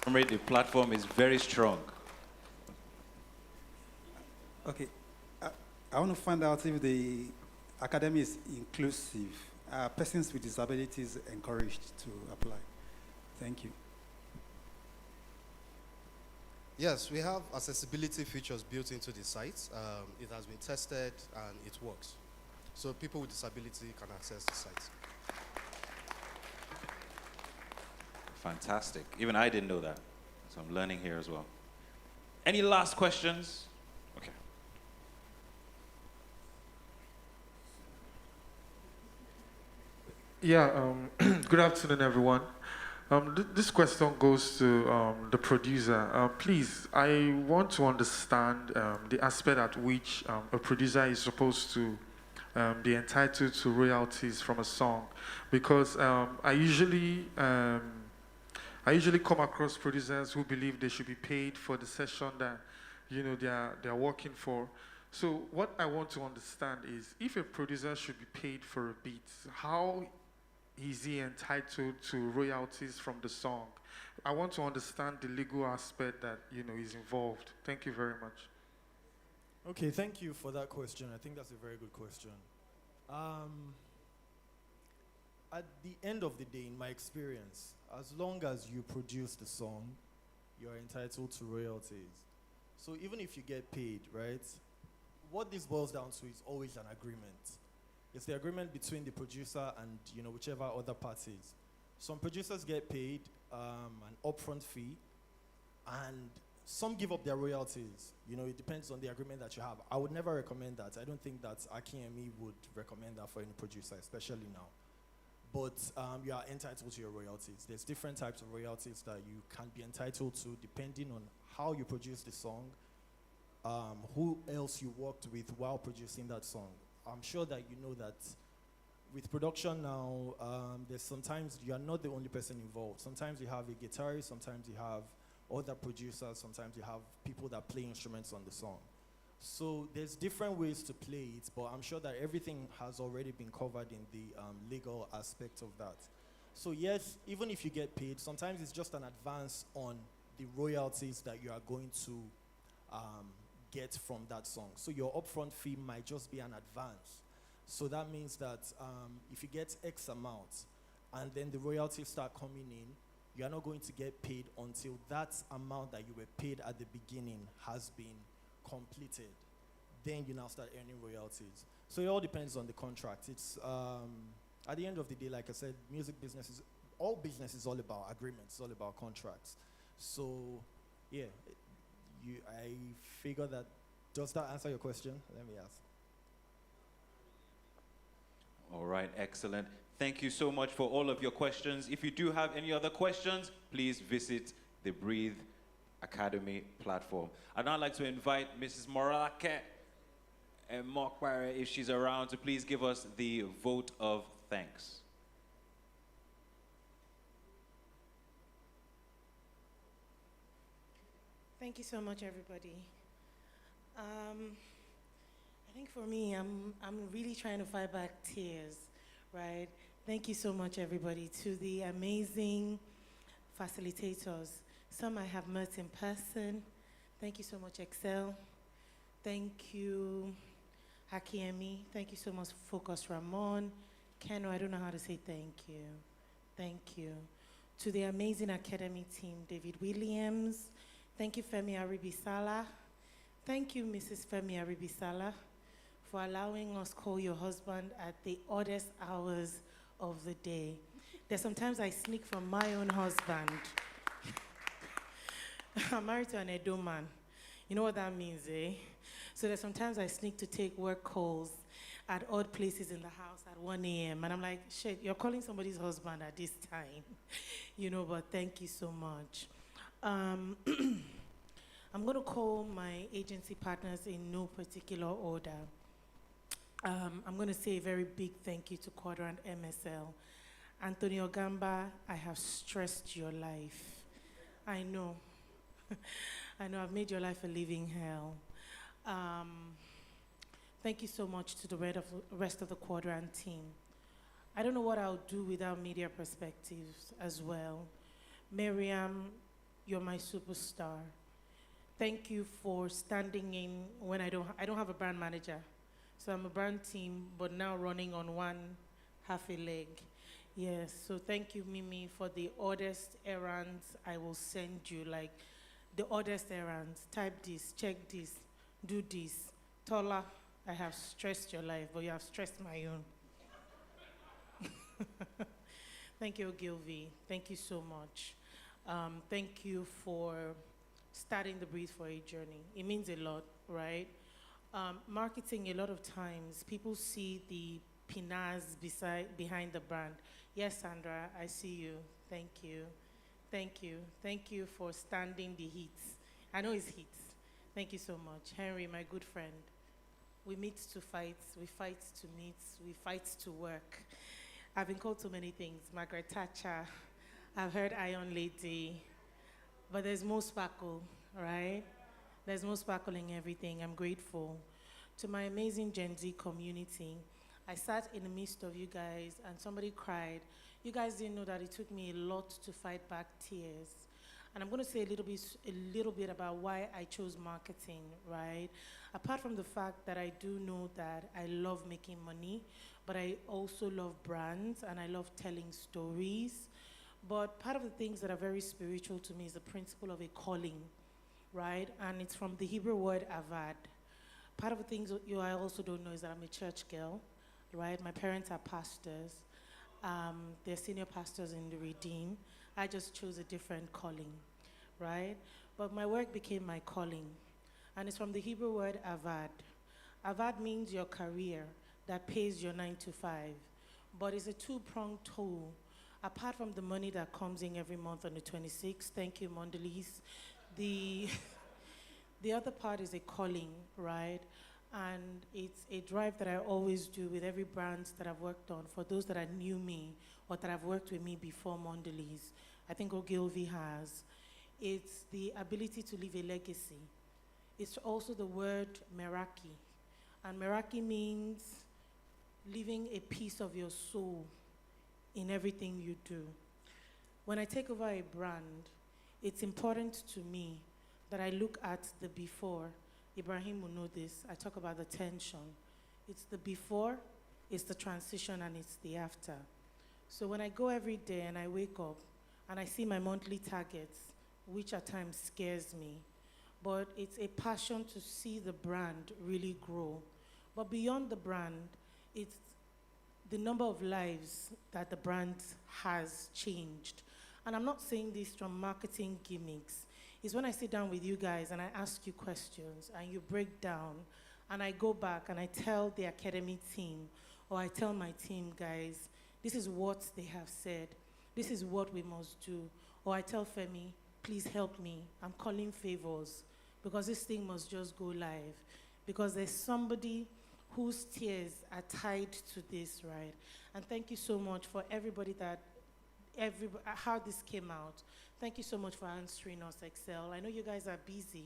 Comrade, the platform is very strong. Okay, I want to find out if the academy is inclusive. Are persons with disabilities encouraged to apply? Thank you. Yes, we have accessibility features built into the site. It has been tested and it works. So people with disability can access the site. Fantastic. Even I didn't know that. So I'm learning here as well. Any last questions? Okay. Yeah, good afternoon, everyone. This question goes to the producer. Please, I want to understand the aspect at which a producer is supposed to be entitled to royalties from a song, because I usually come across producers who believe they should be paid for the session that they are working for. So what I want to understand is, if a producer should be paid for a beat, how is he entitled to royalties from the song? I want to understand the legal aspect that is involved. Thank you very much. Okay, thank you for that question. I think that's a very good question. At the end of the day, in my experience, as long as you produce the song, you're entitled to royalties. So even if you get paid, right, what this boils down to is always an agreement. It's the agreement between the producer and whichever other parties. Some producers get paid an upfront fee, and some give up their royalties. It depends on the agreement that you have. I would never recommend that. I don't think that Akinyemi would recommend that for any producer, especially now. But you are entitled to your royalties. There's different types of royalties that you can be entitled to depending on how you produce the song, who else you worked with while producing that song. I'm sure that you know that with production now, there's sometimes you are not the only person involved. Sometimes you have a guitarist, sometimes you have other producers, sometimes you have people that play instruments on the song. So there's different ways to play it, but I'm sure that everything has already been covered in the legal aspect of that. So yes, even if you get paid, sometimes it's just an advance on the royalties that you are going to get from that song. So your upfront fee might just be an advance. So that means that if you get X amount and then the royalties start coming in, you are not going to get paid until that amount that you were paid at the beginning has been completed. Then you now start earning royalties. So it all depends on the contract. It's at the end of the day, like I said, music business is all about agreements, all about contracts. So yeah, I figure that, does that answer your question? Let me ask. All right, excellent. Thank you so much for all of your questions. If you do have any other questions, please visit the Breathe Academy platform. I'd now like to invite Mrs. Morake and Mokware, if she's around, to please give us the vote of thanks. Thank you so much, everybody. I think for me, I'm really trying to fight back tears, right? Thank you so much, everybody, to the amazing facilitators. Some I have met in person. Thank you so much, Excel. Thank you, Hakiemi. Thank you so much, Focus Ramon. Keno, I don't know how to say thank you. Thank you. To the amazing Academy team, David Williams. Thank you, Femi Aribisala. Thank you, Mrs. Femi Aribisala, for allowing us call your husband at the oddest hours of the day. There's sometimes I sneak from my own husband. I'm married to an Edo man. You know what that means, eh? So there's sometimes I sneak to take work calls at odd places in the house at 1 a.m. And I'm like, shit, you're calling somebody's husband at this time. You know, but thank you so much. I'm going to call my agency partners in no particular order. I'm going to say a very big thank you to Quadrant MSL. Antonio Gamba, I have stressed your life. I know. I know I've made your life a living hell. Thank you so much to the rest of the Quadrant team. I don't know what I'll do without media perspectives as well. Miriam, you're my superstar. Thank you for standing in when I don't have a brand manager. So I'm a brand team, but now running on one half a leg. Yes, so thank you, Mimi, for the oddest errands I will send you, like the oddest errands. Type this, check this, do this. Tola, I have stressed your life, but you have stressed my own. Thank you, Ogilvy. Thank you so much. Thank you for starting the Breathe for a Journey. It means a lot, right? Marketing, a lot of times, people see the pinaz behind the brand. Yes, Sandra, I see you. Thank you. Thank you. Thank you for standing the heat. I know it's heat. Thank you so much. Henry, my good friend. We meet to fight. We fight to meet. We fight to work. I've been called so many things. Margaret Thatcher. I've heard Iron Lady. But there's more sparkle, right? There's more sparkle in everything. I'm grateful. To my amazing Gen Z community, I sat in the midst of you guys and somebody cried. You guys didn't know that it took me a lot to fight back tears. And I'm going to say a little bit about why I chose marketing, right? Apart from the fact that I do know that I love making money, but I also love brands and I love telling stories. But part of the things that are very spiritual to me is the principle of a calling, right? And it's from the Hebrew word avad. Part of the things I also don't know is that I'm a church girl, right? My parents are pastors. They're senior pastors in the Redeem. I just chose a different calling, right? But my work became my calling. And it's from the Hebrew word avad. Avad means your career that pays your 9 to 5. But it's a two-pronged tool. Apart from the money that comes in every month on the 26th, thank you, Mondelez. The other part is a calling, right? And it's a drive that I always do with every brand that I've worked on. For those that are new me or that have worked with me before Mondelez, I think Ogilvy has. It's the ability to leave a legacy. It's also the word meraki. And meraki means leaving a piece of your soul in everything you do. When I take over a brand, it's important to me that I look at the before. Ibrahim will know this. I talk about the tension. It's the before, it's the transition, and it's the after. So when I go every day and I wake up and I see my monthly targets, which at times scares me, but it's a passion to see the brand really grow. But beyond the brand, it's the number of lives that the brand has changed. And I'm not saying this from marketing gimmicks. It's when I sit down with you guys and I ask you questions and you break down and I go back and I tell the academy team or I tell my team, guys, this is what they have said. This is what we must do. Or I tell Femi, please help me. I'm calling favors because this thing must just go live. Because there's somebody whose tears are tied to this, right? And thank you so much for everybody how this came out. Thank you so much for answering us, Excel. I know you guys are busy,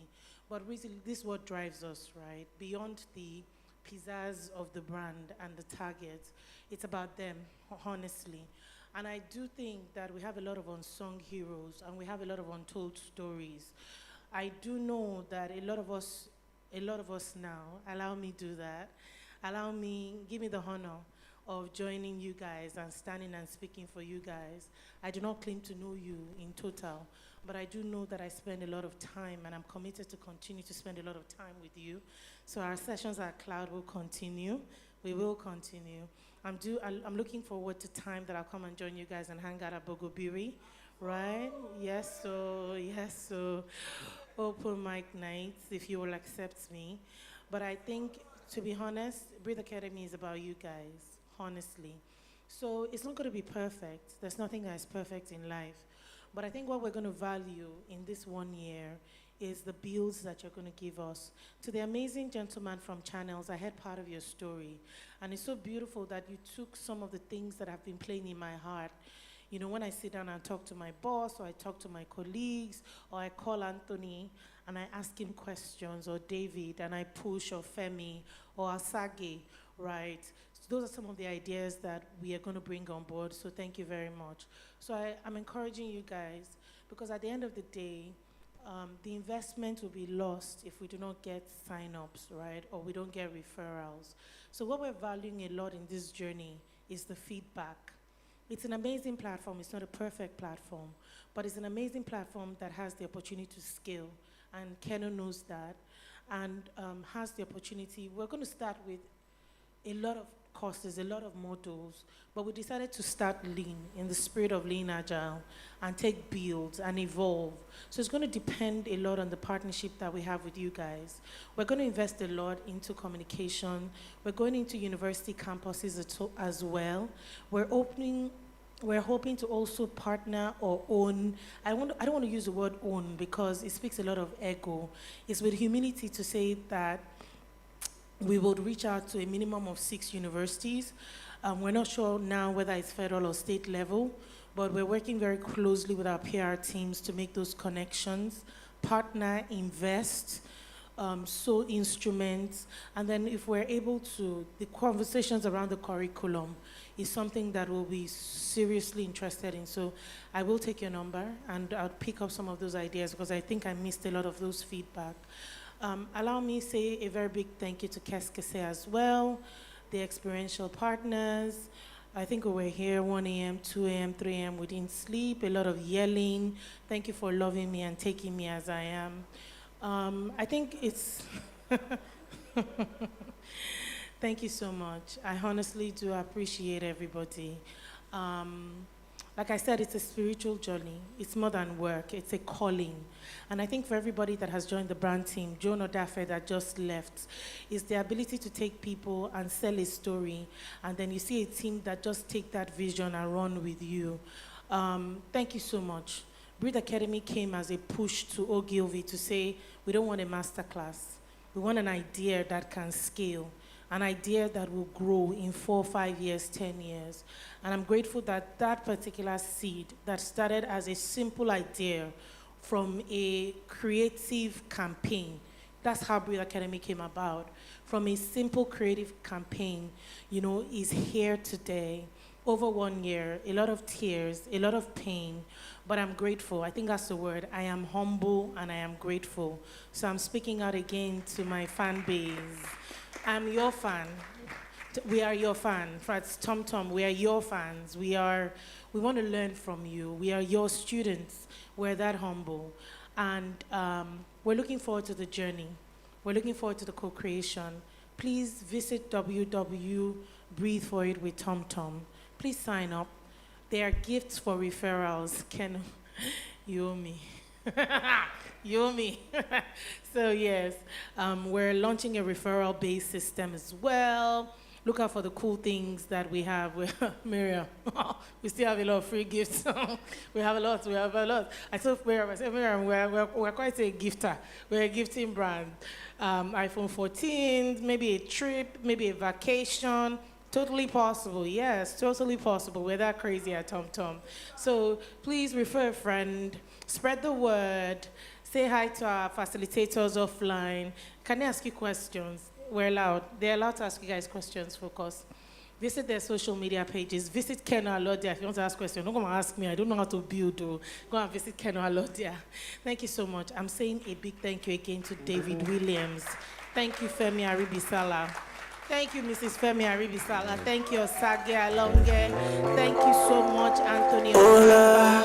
but really this is what drives us, right? Beyond the pizzazz of the brand and the targets, it's about them, honestly. And I do think that we have a lot of unsung heroes and we have a lot of untold stories. I do know that a lot of us now, allow me do that, give me the honor of joining you guys and standing and speaking for you guys. I do not claim to know you in total, but I do know that I spend a lot of time and I'm committed to continue to spend a lot of time with you. So our sessions at Cloud will continue. We will continue. I'm looking forward to time that I'll come and join you guys and hang out at Bogobiri, right? Yes, so open mic nights if you will accept me. But I think, to be honest, Breathe Academy is about you guys, honestly. So it's not going to be perfect. There's nothing that is perfect in life. But I think what we're going to value in this 1 year is the bills that you're going to give us. To the amazing gentleman from Channels, I heard part of your story. And it's so beautiful that you took some of the things that have been playing in my heart. You know, when I sit down and talk to my boss, or I talk to my colleagues, or I call Anthony and I ask him questions, or David, and I push, or Femi, or Asage, right? So those are some of the ideas that we are going to bring on board, so thank you very much. So I'm encouraging you guys, because at the end of the day, the investment will be lost if we do not get sign-ups, right? Or we don't get referrals. So what we're valuing a lot in this journey is the feedback. It's an amazing platform. It's not a perfect platform, but it's an amazing platform that has the opportunity to scale. And Keno knows that and has the opportunity. We're going to start with a lot of courses, a lot of modules, but we decided to start lean, in the spirit of lean agile, and take builds and evolve. So it's going to depend a lot on the partnership that we have with you guys. We're going to invest a lot into communication. We're going into university campuses as well. We're hoping to also partner or own. I don't want to use the word own because it speaks a lot of ego. It's with humility to say that we would reach out to a minimum of 6 universities. We're not sure now whether it's federal or state level, but we're working very closely with our PR teams to make those connections, partner, invest, sow instruments, and then if we're able to, the conversations around the curriculum is something that we'll be seriously interested in. So I will take your number and I'll pick up some of those ideas because I think I missed a lot of those feedback. Allow me to say a very big thank you to Keskese as well, the experiential partners. I think we were here 1 a.m., 2 a.m., 3 a.m. We didn't sleep, a lot of yelling. Thank you for loving me and taking me as I am. I think it's... Thank you so much. I honestly do appreciate everybody. Like I said, it's a spiritual journey. It's more than work. It's a calling. And I think for everybody that has joined the brand team, Joan Odafe that just left, is the ability to take people and sell a story. And then you see a team that just take that vision and run with you. Thank you so much. Breathe Academy came as a push to Ogilvy to say, we don't want a masterclass. We want an idea that can scale, an idea that will grow in 4, 5 years, 10 years. And I'm grateful that that particular seed that started as a simple idea from a creative campaign. That's how Breathe Academy came about. From a simple creative campaign, is here today. Over 1 year, a lot of tears, a lot of pain, but I'm grateful. I think that's the word. I am humble and I am grateful. So I'm speaking out again to my fan base. I'm your fan. We are your fan. Frats Tom Tom, we are your fans. We want to learn from you. We are your students. We're that humble. And we're looking forward to the journey. We're looking forward to the co-creation. Please visit Breathe For It with Tom Tom. Please sign up. There are gifts for referrals. Ken, you owe me. You owe me. So yes, we're launching a referral-based system as well. Look out for the cool things that we have with Miriam. We still have a lot of free gifts. We have a lot. I told Miriam, we're quite a gifter. We're a gifting brand. iPhone 14, maybe a trip, maybe a vacation. Totally possible, yes, totally possible. We're that crazy at Tom Tom. So please refer a friend, spread the word, say hi to our facilitators offline. Can I ask you questions? We're allowed. They're allowed to ask you guys questions, focus. Visit their social media pages. Visit Keno Alodia if you want to ask questions. Don't come and ask me. I don't know how to build. Though. Go and visit Keno Alodia. Thank you so much. I'm saying a big thank you again to David Williams. Thank you, Femi Aribisala. Thank you, Mrs. Femi Aribisala. Thank you, Osage Alonge. Thank you so much, Anthony Osaba.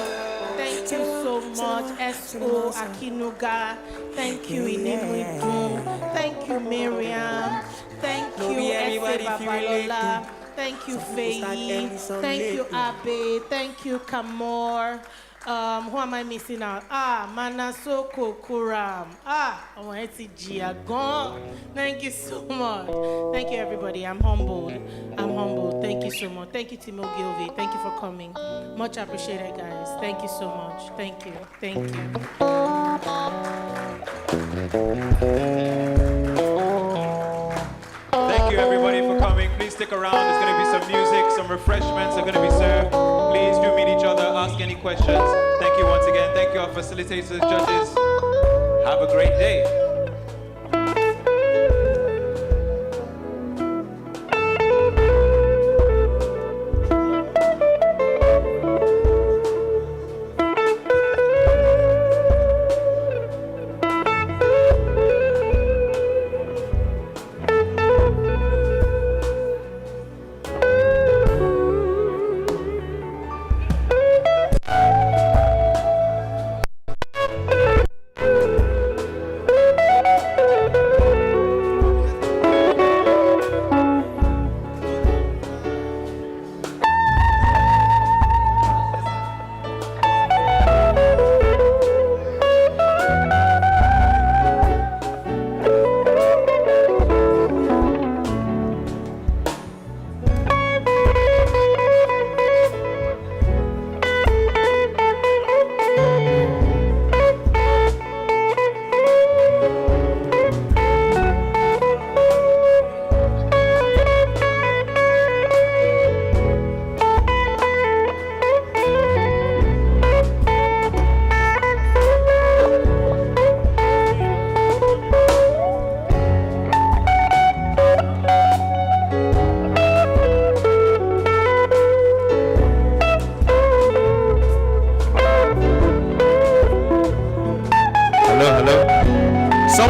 Thank you so much, S.O. Akinuga. Thank you, Inimwidun. Thank you, Miriam. Thank you, S.A. Babalola. Thank you, Faye. Thank you, Abe. Thank you, Kamor. Who am I missing out? Manasoko Kuram. Thank you so much. Thank you, everybody. I'm humbled. Thank you so much. Thank you, Timo Gilvey. Thank you for coming. Much appreciated, guys. Thank you so much. Thank you. Thank you. Thank you, everybody, for coming. Please stick around. There's going to be some music, some refreshments are going to be served. Please do meet each other, ask any questions. Thank you once again. Thank you, our facilitators, judges. Have a great day.